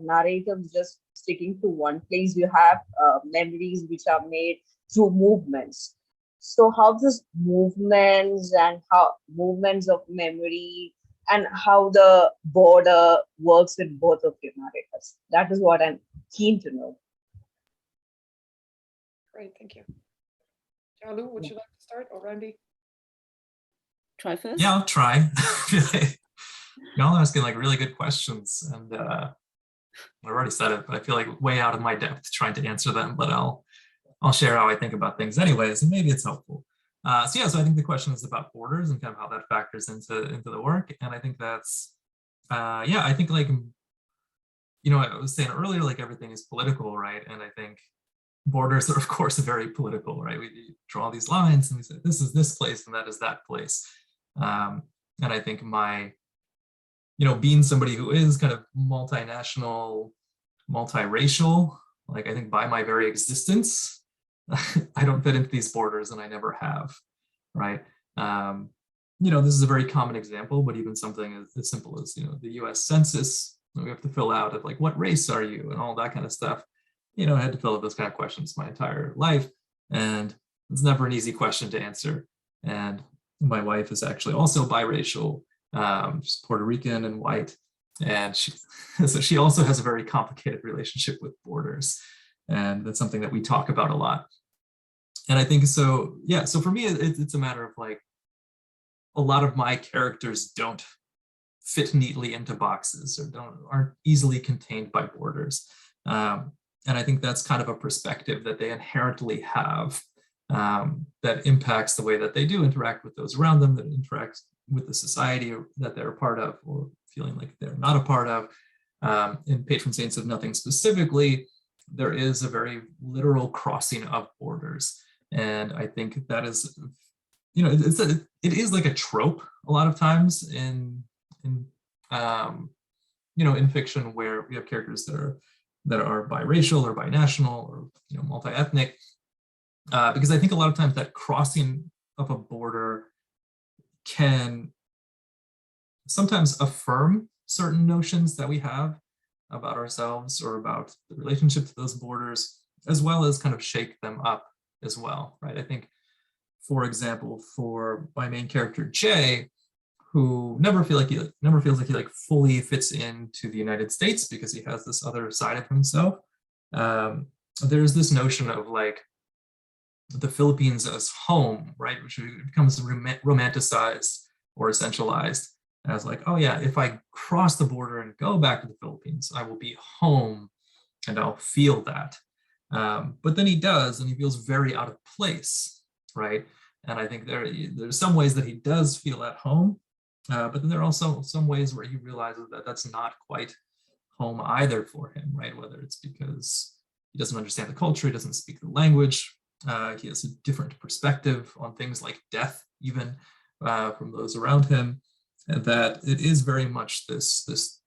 Speaker 7: narratives just sticking to one place. You have memories which are made through movements. So how this movements and how movements of memory and how the border works with both of your narratives. That is what I'm keen to know.
Speaker 1: Great, thank you. Xiaolu, would you like to start, or Randy?
Speaker 3: Try first?
Speaker 4: Yeah, I'll try. Y'all asking like really good questions, and I've already said it, but I feel like way out of my depth trying to answer them, but I'll share how I think about things anyways, and maybe it's helpful. So I think the question is about borders and kind of how that factors into the work. And I think that's, I think like, I was saying earlier, like everything is political, right? And I think borders are of course very political, right? We draw these lines and we say, this is this place and that is that place. And I think my, being somebody who is kind of multinational, multiracial, like I think by my very existence, I don't fit into these borders and I never have, right? This is a very common example, but even something as simple as, the US Census, we have to fill out of like, what race are you and all that kind of stuff. I had to fill out those kind of questions my entire life, and it's never an easy question to answer. And my wife is actually also biracial, she's Puerto Rican and white, and so she also has a very complicated relationship with borders. And that's something that we talk about a lot. And I think so, so for me, it's a matter of like, a lot of my characters don't fit neatly into boxes or aren't easily contained by borders. And I think that's kind of a perspective that they inherently have that impacts the way that they do interact with those around them, that interacts with the society that they're a part of or feeling like they're not a part of. In Patron Saints of Nothing specifically, there is a very literal crossing of borders. And I think that is, it is like a trope a lot of times in fiction, where we have characters that are biracial or binational or multi-ethnic, because I think a lot of times that crossing of a border can sometimes affirm certain notions that we have about ourselves or about the relationship to those borders, as well as kind of shake them up as well, right? I think, for example, for my main character Jay, who never feels like he fully fits into the United States because he has this other side of himself. There's this notion of like the Philippines as home, right? Which becomes romanticized or essentialized as like, oh yeah, if I cross the border and go back to the Philippines, I will be home and I'll feel that. But then he does, and he feels very out of place, right? And I think there's some ways that he does feel at home, but then there are also some ways where he realizes that that's not quite home either for him, right? Whether it's because he doesn't understand the culture, he doesn't speak the language, he has a different perspective on things like death, even from those around him, and that it is very much this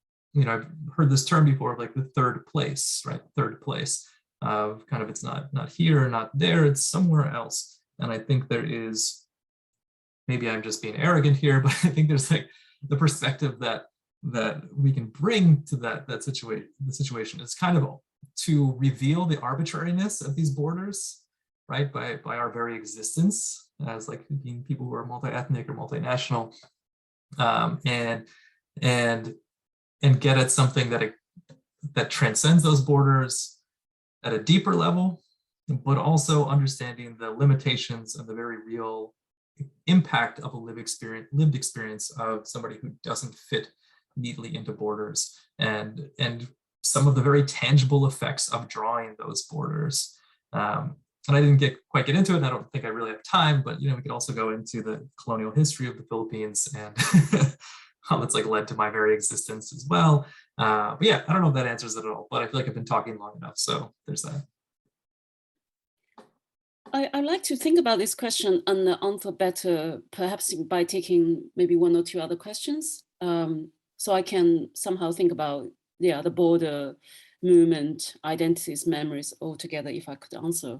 Speaker 4: I've heard this term before of like the third place, right? Third place of kind of, it's not here, not there, it's somewhere else. And I think there is, maybe I'm just being arrogant here, but I think there's like the perspective that we can bring to the situation is kind of to reveal the arbitrariness of these borders, right? By our very existence as like being people who are multi-ethnic or multinational, and get at something that transcends those borders at a deeper level, but also understanding the limitations and the very real impact of a lived experience of somebody who doesn't fit neatly into borders, and some of the very tangible effects of drawing those borders. And I didn't quite get into it, and I don't think I really have time, but we could also go into the colonial history of the Philippines and how that's like led to my very existence as well. But yeah, I don't know if that answers it at all, but I feel like I've been talking long enough, so there's that.
Speaker 3: I like to think about this question and answer better, perhaps by taking maybe one or two other questions. So I can somehow think about, the border movement, identities, memories all together, if I could answer.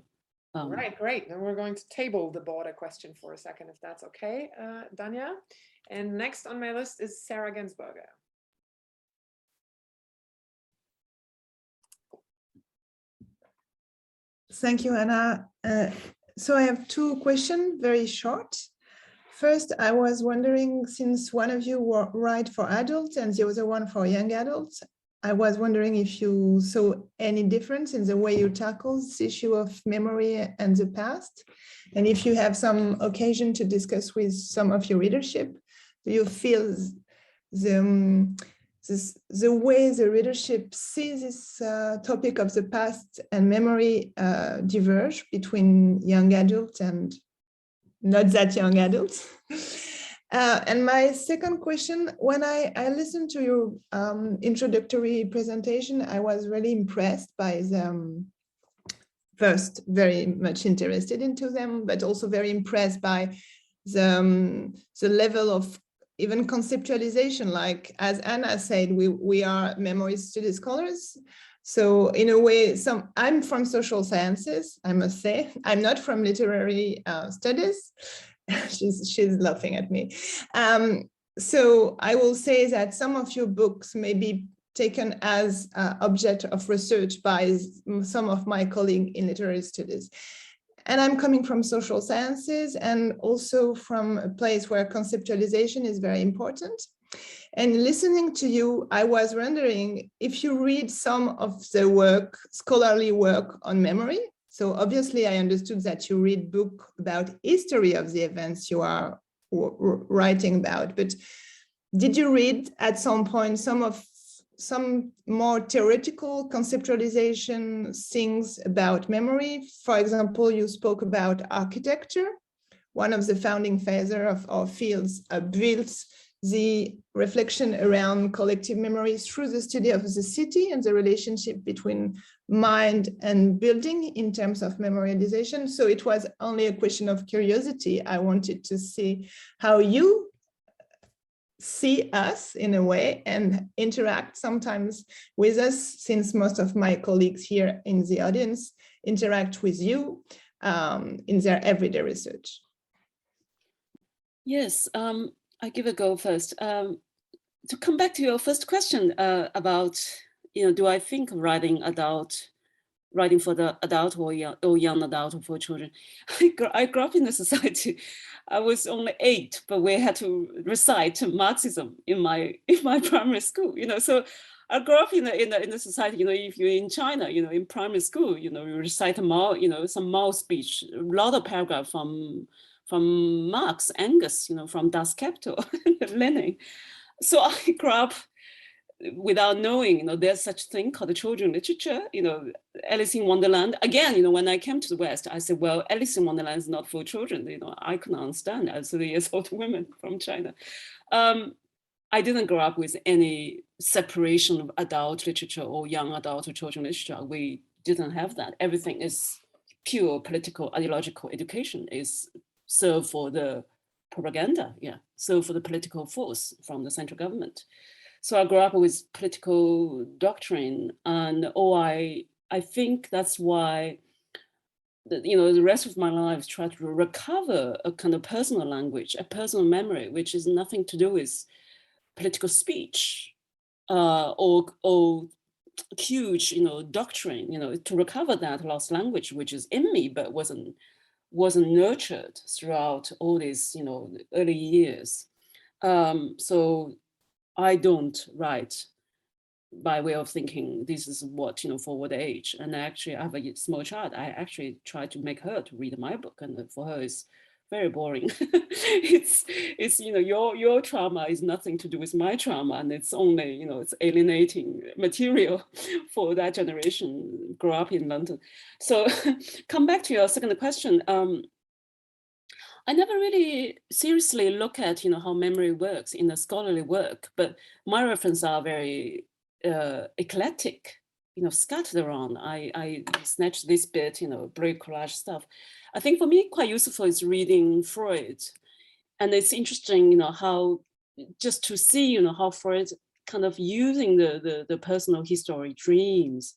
Speaker 1: Right, great. Then we're going to table the border question for a second, if that's okay, Danya. And next on my list is Sarah Gensberger.
Speaker 2: Thank you, Anna. So I have two questions, very short. First, I was wondering, since one of you write for adults and the other one for young adults, I was wondering if you saw any difference in the way you tackle this issue of memory and the past, and if you have some occasion to discuss with some of your readership. Do you feel the way the readership sees this topic of the past and memory diverge between young adults and not that young adults? And my second question, when I listened to your introductory presentation, I was really impressed by them. First, very much interested into them, but also very impressed by the level of even conceptualization. Like, as Anna said, we are memory studies scholars. So in a way, I'm from social sciences, I must say. I'm not from literary studies. She's laughing at me. So I will say that some of your books may be taken as object of research by some of my colleagues in literary studies. And I'm coming from social sciences and also from a place where conceptualization is very important. And listening to you, I was wondering if you read some of the scholarly work on memory. So obviously I understood that you read book about history of the events you are writing about, but did you read at some point some more theoretical conceptualization things about memory? For example, you spoke about architecture. One of the founding fathers of our fields built the reflection around collective memory through the study of the city and the relationship between mind and building in terms of memorialization. So it was only a question of curiosity. I wanted to see how you see us in a way and interact sometimes with us, since most of my colleagues here in the audience interact with you in their everyday research.
Speaker 3: Yes, I give a go first. To come back to your first question about, do I think writing for the adult or young adult or for children? I grew up in a society. I was only 8, but we had to recite Marxism in my primary school. So I grew up in a society. If you're in China, in primary school, you recite some Mao speech, a lot of paragraph from Marx, Engels, from Das Kapital, Lenin. So I grew up without knowing, there's such thing called the children's literature, Alice in Wonderland. Again, when I came to the West, I said, well, Alice in Wonderland is not for children. I couldn't understand as 3 years old women from China. I didn't grow up with any separation of adult literature or young adult or children's literature. We didn't have that. Everything is pure political, ideological education is served for the propaganda, served for the political force from the central government. So I grew up with political doctrine, and I think that's why, the rest of my life try to recover a kind of personal language, a personal memory, which is nothing to do with political speech or huge, doctrine, to recover that lost language, which is in me, but wasn't nurtured throughout all these, early years. So I don't write by way of thinking this is what, for what age. And actually I have a small child. I actually try to make her to read my book, and for her it's very boring. it's your trauma is nothing to do with my trauma, and it's only, it's alienating material for that generation, grow up in London. So come back to your second question. I never really seriously look at, how memory works in the scholarly work, but my references are very eclectic, scattered around. I snatch this bit, break collage stuff. I think for me, quite useful is reading Freud. And it's interesting, how just to see, how Freud kind of using the personal history, dreams,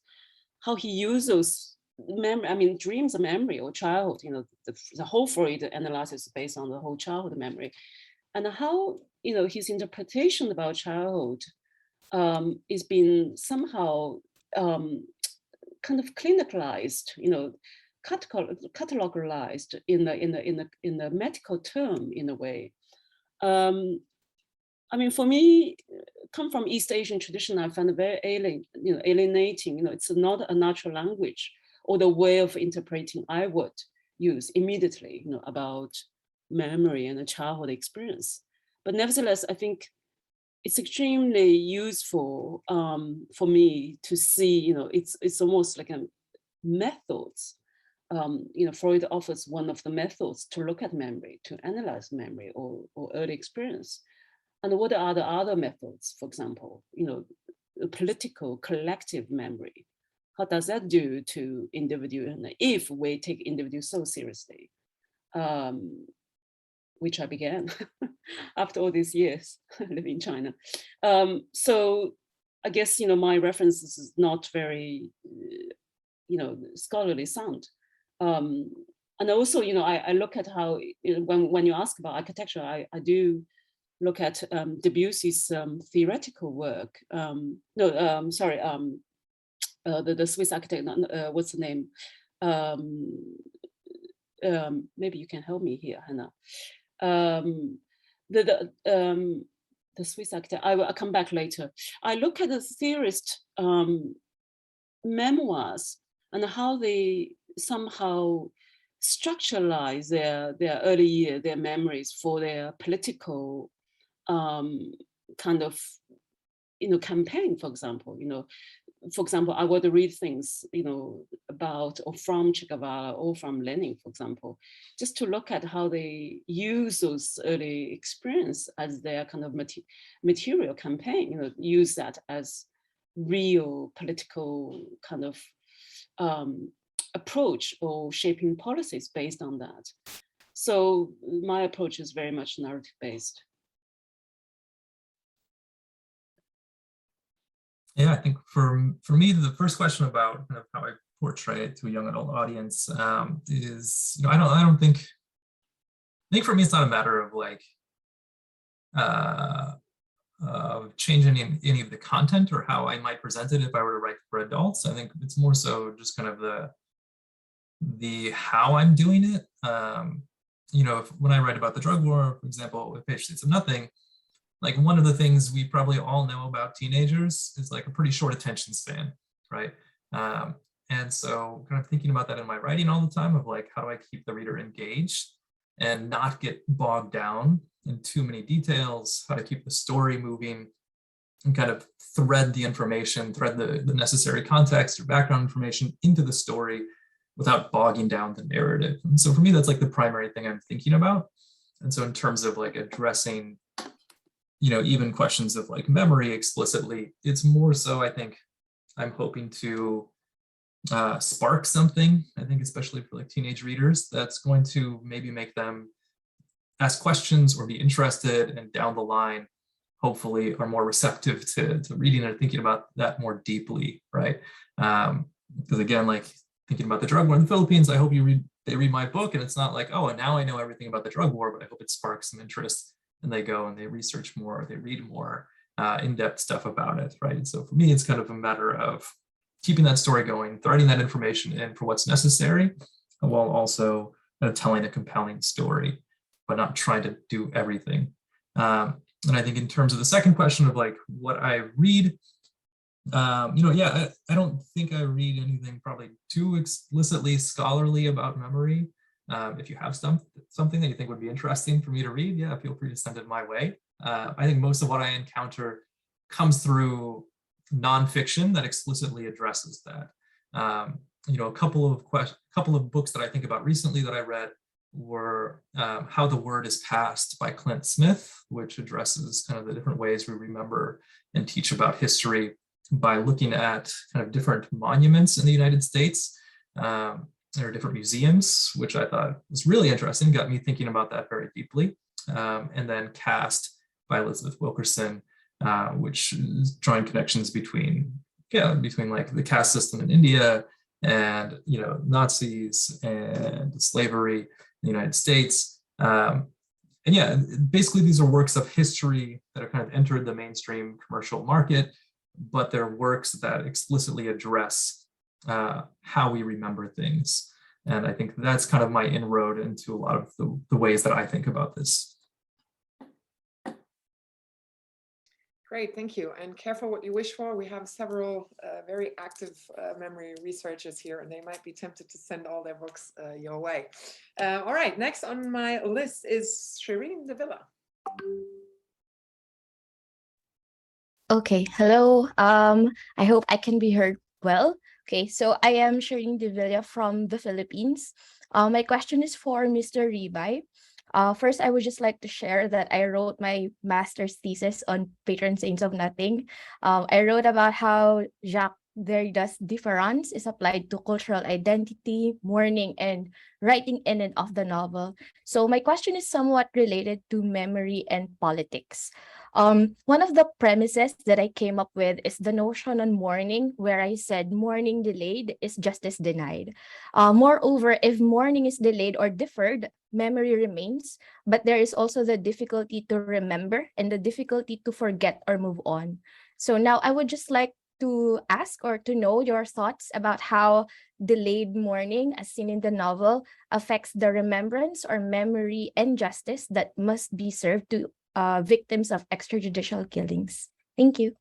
Speaker 3: how he used those memory, dreams of memory or childhood, the whole Freud analysis is based on the whole childhood memory. And how, his interpretation about childhood is being somehow kind of clinicalized, catalogized in the medical term in a way. For me, come from East Asian tradition, I find it very alienating. It's not a natural language or the way of interpreting I would use immediately, about memory and a childhood experience. But nevertheless, I think it's extremely useful for me to see, it's almost like a methods. Freud offers one of the methods to look at memory, to analyze memory or early experience. And what are the other methods, for example, political collective memory? How does that do to individual, if we take individuals so seriously? Which I began after all these years living in China. So I guess, my references is not very, scholarly sound. And also, I look at how, when you ask about architecture, I do look at Debussy's theoretical work. The Swiss architect, what's the name? Maybe you can help me here, Hannah. The Swiss architect, I'll come back later. I look at the theorist memoirs and how they somehow structuralize their early year, their memories for their political kind of, campaign, for example. For example, I would read things, about or from Che Guevara or from Lenin, for example, just to look at how they use those early experience as their kind of material campaign, use that as real political kind of approach or shaping policies based on that. So my approach is very much narrative based.
Speaker 4: Yeah, I think for me, the first question about kind of how I portray it to a young adult audience is, I think for me, it's not a matter of like changing any of the content or how I might present it if I were to write for adults. I think it's more so just kind of the how I'm doing it. When I write about the drug war, for example, with Page States of Nothing, like one of the things we probably all know about teenagers is like a pretty short attention span, right? And so kind of thinking about that in my writing all the time of like, how do I keep the reader engaged and not get bogged down in too many details, how to keep the story moving and kind of thread the information, thread the necessary context or background information into the story without bogging down the narrative. And so for me, that's like the primary thing I'm thinking about. And so in terms of like addressing even questions of like memory explicitly, it's more so, I think, I'm hoping to spark something, I think, especially for like teenage readers, that's going to maybe make them ask questions or be interested, and down the line, hopefully are more receptive to reading and thinking about that more deeply, right? Because again, like thinking about the drug war in the Philippines, I hope they read my book and it's not like, oh, and now I know everything about the drug war, but I hope it sparks some interest and they go and they research more, they read more, in-depth stuff about it, right? So for me, it's kind of a matter of keeping that story going, threading that information in for what's necessary, while also telling a compelling story, but not trying to do everything. And I think in terms of the second question of like what I read, I don't think I read anything probably too explicitly scholarly about memory. If you have something that you think would be interesting for me to read, yeah, feel free to send it my way. I think most of what I encounter comes through nonfiction that explicitly addresses that. A couple of books that I think about recently that I read were How the Word is Passed by Clint Smith, which addresses kind of the different ways we remember and teach about history by looking at kind of different monuments in the United States. There are different museums, which I thought was really interesting, got me thinking about that very deeply. And then Cast by Elizabeth Wilkerson, which is drawing connections between like the caste system in India and Nazis and slavery in the United States. Basically these are works of history that have kind of entered the mainstream commercial market, but they're works that explicitly address how we remember things. And I think that's kind of my inroad into a lot of the ways that I think about this.
Speaker 1: Great, thank you. And careful what you wish for. We have several very active memory researchers here, and they might be tempted to send all their books your way. All right, next on my list is Shireen De Villa.
Speaker 8: Okay, hello. I hope I can be heard well. Okay, so I am Shireen De Villa from the Philippines. My question is for Mr. Ribay. First, I would just like to share that I wrote my master's thesis on patron saints of nothing. I wrote about how Jacques Derrida's différance is applied to cultural identity, mourning, and writing in and of the novel. So my question is somewhat related to memory and politics. One of the premises that I came up with is the notion on mourning, where I said mourning delayed is justice denied. Moreover, if mourning is delayed or deferred, memory remains, but there is also the difficulty to remember and the difficulty to forget or move on. So now I would just like to ask or to know your thoughts about how delayed mourning, as seen in the novel, affects the remembrance or memory and justice that must be served to victims of extrajudicial killings. Thank you.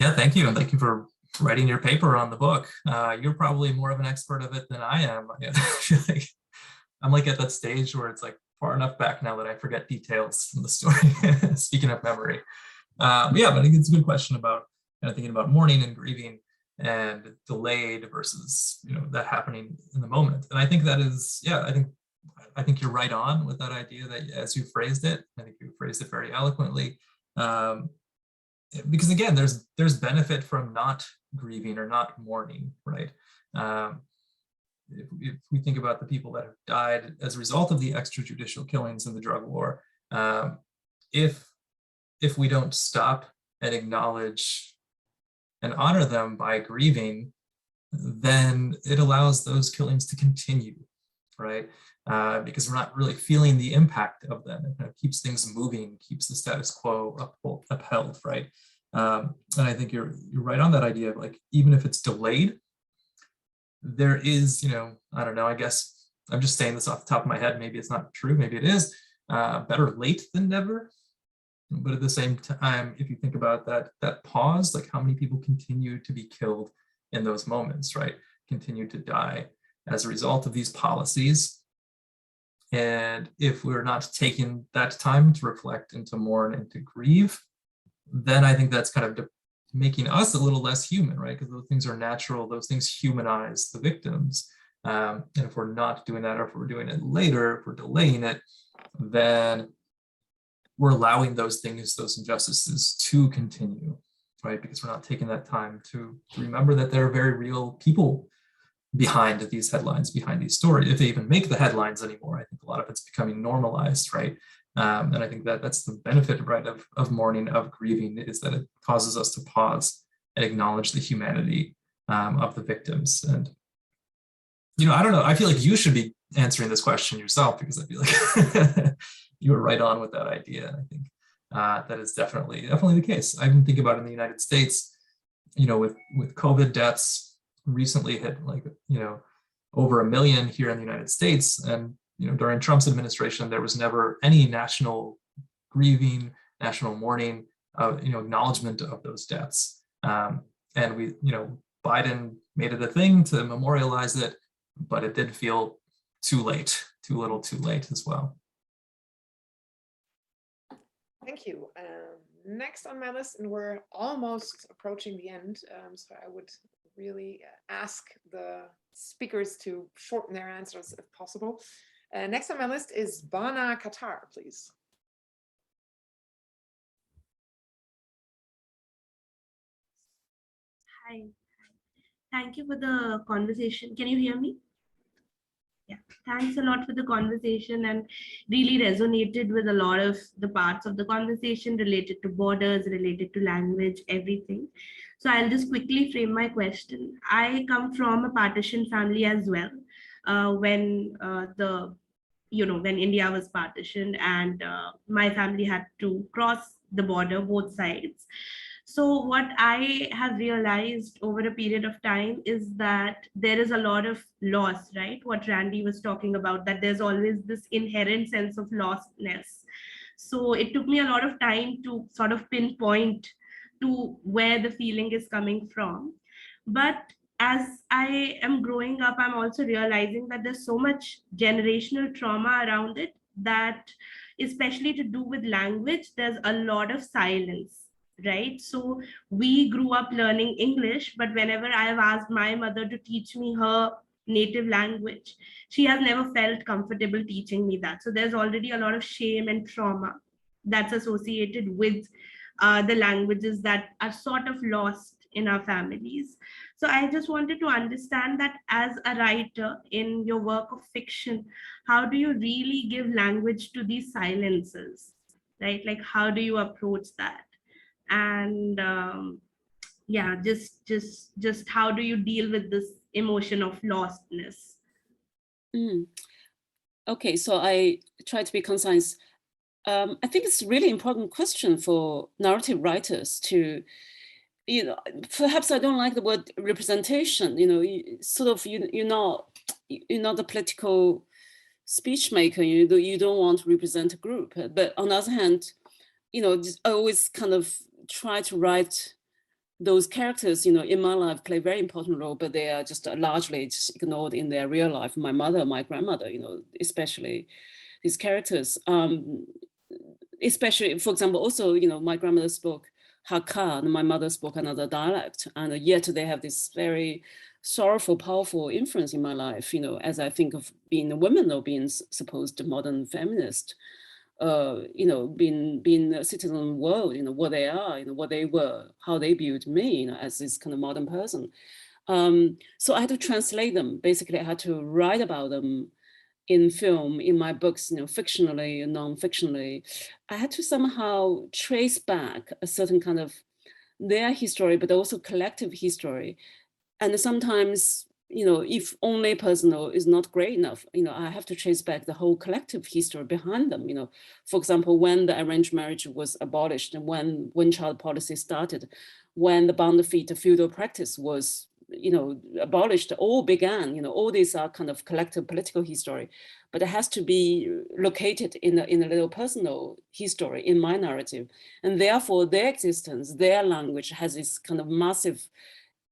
Speaker 4: Yeah, thank you. And thank you for writing your paper on the book. You're probably more of an expert of it than I am. I feel like I'm like at that stage where it's like far enough back now that I forget details from the story. Speaking of memory. But I think it's a good question about kind of thinking about mourning and grieving and delayed versus that happening in the moment. And I think that is, I think you're right on with that idea that as you phrased it, I think you phrased it very eloquently. Because again, there's benefit from not grieving or not mourning, right? If we think about the people that have died as a result of the extrajudicial killings in the drug war, if we don't stop and acknowledge and honor them by grieving, then it allows those killings to continue, right? Because we're not really feeling the impact of them. It kind of keeps things moving, keeps the status quo upheld, right? And I think you're right on that idea of like, even if it's delayed, there is, I don't know, I guess I'm just saying this off the top of my head, maybe it's not true, maybe it is, better late than never. But at the same time, if you think about that pause, like how many people continue to be killed in those moments, right? Continue to die as a result of these policies. And if we're not taking that time to reflect and to mourn and to grieve, then I think that's kind of making us a little less human, right? Because those things are natural, those things humanize the victims. And if we're not doing that, or if we're doing it later, if we're delaying it, then we're allowing those things, those injustices to continue, right? Because we're not taking that time to remember that there are very real people behind these headlines, behind these stories, if they even make the headlines anymore. I think a lot of it's becoming normalized, right? And I think that's the benefit, right, of mourning, of grieving, is that it causes us to pause and acknowledge the humanity of the victims. And, I don't know, I feel like you should be answering this question yourself, because I feel like you were right on with that idea. I think that is definitely the case. I can think about in the United States, with COVID deaths recently hit over 1 million here in the United States. And, during Trump's administration, there was never any national grieving, national mourning, acknowledgement of those deaths. And Biden made it a thing to memorialize it, but it did feel too late, too little too late as well.
Speaker 1: Thank you. Next on my list, and we're almost approaching the end, so I would really ask the speakers to shorten their answers if possible. Next on my list is Bana Qatar, please.
Speaker 9: Hi. Thank you for the conversation. Can you hear me? Yeah, thanks a lot for the conversation, and really resonated with a lot of the parts of the conversation related to borders, related to language, everything. So I'll just quickly frame my question. I come from a partition family as well. When India was partitioned, and my family had to cross the border, both sides. So what I have realized over a period of time is that there is a lot of loss, right? What Randy was talking about, that there's always this inherent sense of lostness. So it took me a lot of time to sort of pinpoint to where the feeling is coming from. But as I am growing up, I'm also realizing that there's so much generational trauma around it, that especially to do with language, there's a lot of silence. Right? So we grew up learning English, but whenever I have asked my mother to teach me her native language, she has never felt comfortable teaching me that. So there's already a lot of shame and trauma that's associated with the languages that are sort of lost in our families. So I just wanted to understand that as a writer in your work of fiction, how do you really give language to these silences, right? Like, how do you approach that? And yeah, just how do you deal with this emotion of lostness?
Speaker 3: Okay, so I try to be concise. I think it's a really important question for narrative writers to, perhaps I don't like the word representation, you're not the political speech maker, you don't want to represent a group. But on the other hand, I always kind of try to write those characters, in my life play a very important role, but they are just largely just ignored in their real life. My mother, my grandmother, especially these characters, especially, for example, also, my grandmother spoke Hakka and my mother spoke another dialect, and yet they have this very sorrowful, powerful influence in my life, as I think of being a woman or being supposed modern feminist. being a citizen of the world, what they are, what they were, how they viewed me, as this kind of modern person. So I had to translate them. Basically, I had to write about them in film, in my books, fictionally and non-fictionally. I had to somehow trace back a certain kind of their history, but also collective history. And sometimes, if only personal is not great enough, I have to trace back the whole collective history behind them. For example, when the arranged marriage was abolished and when one-child policy started, when the bound feet feudal practice was, abolished, all began, all these are kind of collective political history, but it has to be located in a little personal history in my narrative. And therefore their existence, their language has this kind of massive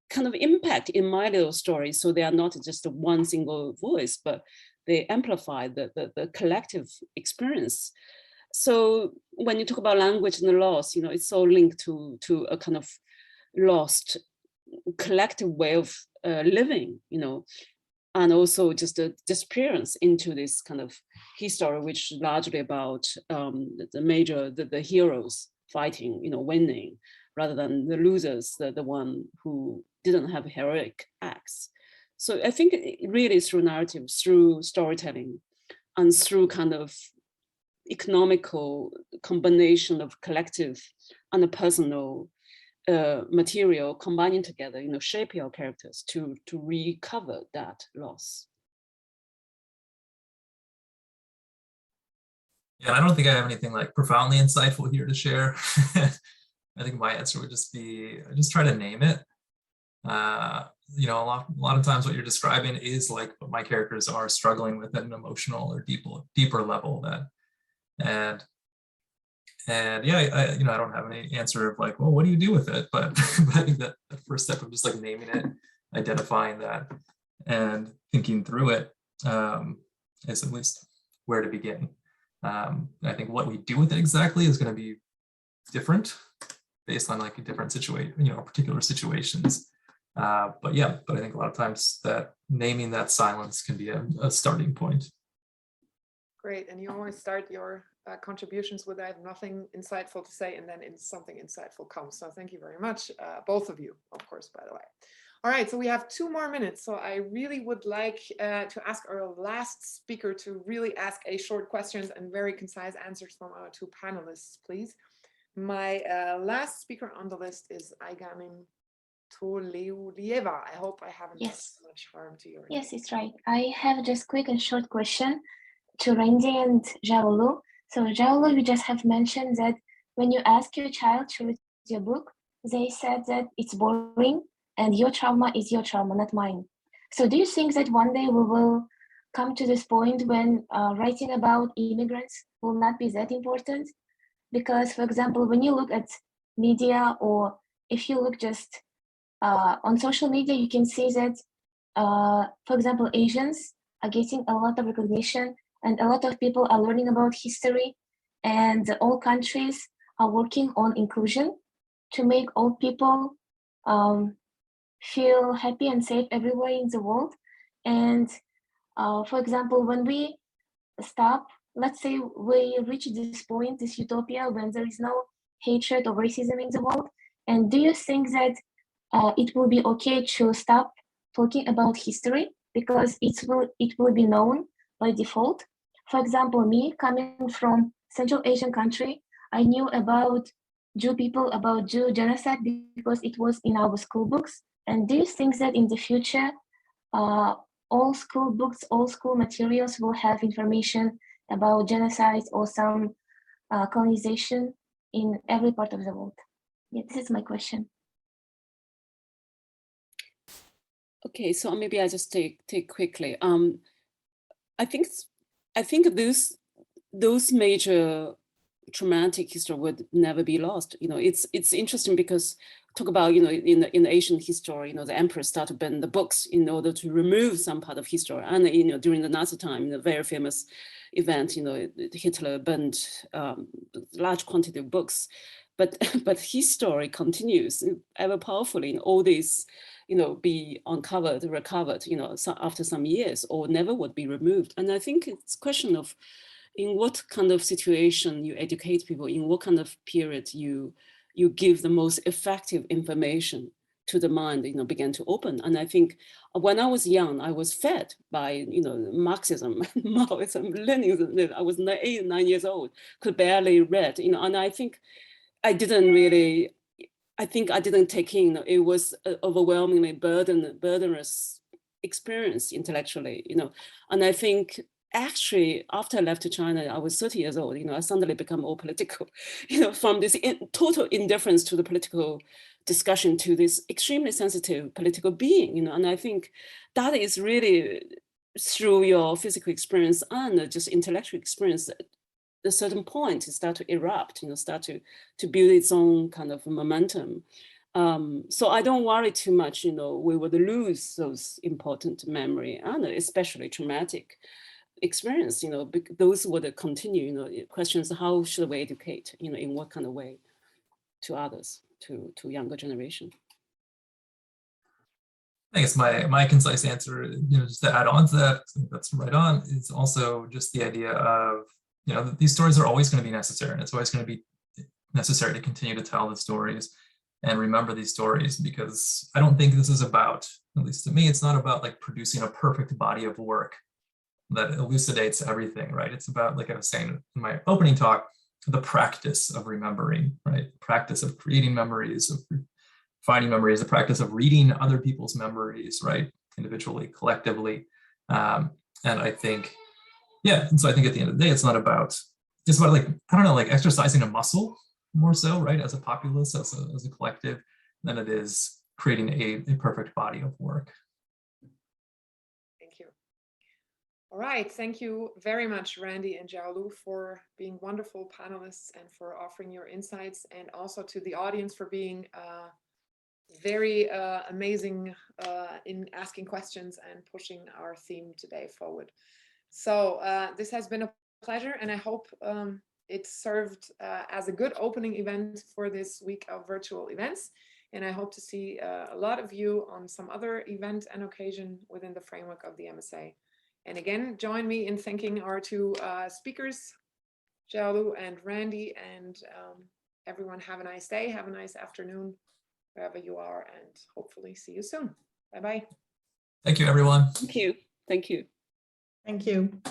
Speaker 3: kind of impact in my little story. So they are not just one single voice, but they amplify the collective experience. So when you talk about language and the loss, it's so linked to a kind of lost collective way of living, and also just a disappearance into this kind of history, which is largely about the heroes fighting, winning, rather than the losers, the one who didn't have heroic acts. So I think it really is through narrative, through storytelling, and through kind of economical combination of collective and a personal material combining together, shape your characters to recover that loss.
Speaker 4: Yeah, I don't think I have anything like profoundly insightful here to share. I think my answer would just be, just try to name it. You know, a lot of times what you're describing is like what my characters are struggling with at an emotional or deeper level. And yeah, you know, I don't have any answer of like, well, what do you do with it? But I think that the first step of just like naming it, identifying that, and thinking through it is at least where to begin. I think what we do with it exactly is going to be different based on like a different situation, you know, particular situations. But yeah, I think a lot of times that naming that silence can be a starting point.
Speaker 1: Great, and you always start your contributions with "I have nothing insightful to say," and then something insightful comes. So thank you very much, both of you, of course, by the way. All right, so we have 2 more minutes. So I really would like to ask our last speaker to really ask a short questions and very concise answers from our 2 panelists, please. My last speaker on the list is Aigamin Toleulieva. I hope I haven't done so much harm to your name.
Speaker 10: Yes, it's right. I have just quick and short question to Randy and Xiaolu. So Xiaolu, you just have mentioned that when you ask your child to read your book, they said that it's boring and your trauma is your trauma, not mine. So do you think that one day we will come to this point when writing about immigrants will not be that important? Because, for example, when you look at media, or if you look just on social media, you can see that, for example, Asians are getting a lot of recognition and a lot of people are learning about history, and all countries are working on inclusion to make all people feel happy and safe everywhere in the world. And for example, when we stop, let's say we reach this point, this utopia, when there is no hatred or racism in the world, and do you think that it will be okay to stop talking about history because it will be known by default? For example, me coming from Central Asian country, I knew about Jew people, about Jew genocide because it was in our school books. And do you think that in the future, all school books, all school materials will have information about genocide or some colonization in every part of the world? Yeah, this is my question.
Speaker 3: Okay, so maybe I just take quickly. I think those major traumatic history would never be lost. You know, it's interesting because talk about, you know, in Asian history, you know, the emperor started to burn the books in order to remove some part of history. And, you know, during the Nazi time, the very famous event, you know, Hitler burned large quantity of books, but his story continues ever powerfully in all these, you know, be uncovered, recovered, you know, after some years, or never would be removed. And I think it's a question of in what kind of situation you educate people, in what kind of period you give the most effective information to the mind, you know, began to open. And I think when I was young, I was fed by, you know, Marxism, Maoism, Leninism. I was 8 or 9 years old, could barely read, you know, and I think I didn't take in, it was an overwhelmingly burdenous experience intellectually, you know. And I think actually after I left to China, I was 30 years old, you know, I suddenly become more political, you know, from this total indifference to the political discussion to this extremely sensitive political being, you know. And I think that is really through your physical experience and just intellectual experience, at a certain point it start to erupt, you know, start to build its own kind of momentum. So I don't worry too much, you know, we would lose those important memory and especially traumatic experience, you know, those would continue, you know, questions, how should we educate, you know, in what kind of way to others, to younger generation?
Speaker 4: I guess my concise answer, you know, just to add on to that, I think that's right on, is also just the idea of, you know, that these stories are always going to be necessary, and it's always going to be necessary to continue to tell the stories and remember these stories, because I don't think this is about, at least to me, it's not about like producing a perfect body of work that elucidates everything, right? It's about, like I was saying in my opening talk, the practice of remembering, right? Practice of creating memories, of finding memories, the practice of reading other people's memories, right? Individually, collectively. And I think, yeah, and so I think at the end of the day, it's not about just about like, I don't know, like exercising a muscle more so, right? As a populace, as a collective, than it is creating a perfect body of work.
Speaker 1: Thank you. All right, thank you very much, Randy and Xiaolu, for being wonderful panelists and for offering your insights, and also to the audience for being very amazing in asking questions and pushing our theme today forward. So this has been a pleasure, and I hope it served as a good opening event for this week of virtual events. And I hope to see a lot of you on some other event and occasion within the framework of the MSA. And again, join me in thanking our two speakers, Xiaolu and Randy, and everyone have a nice day, have a nice afternoon, wherever you are, and hopefully see you soon. Bye-bye.
Speaker 4: Thank you, everyone.
Speaker 3: Thank you. Thank you.
Speaker 2: Thank you.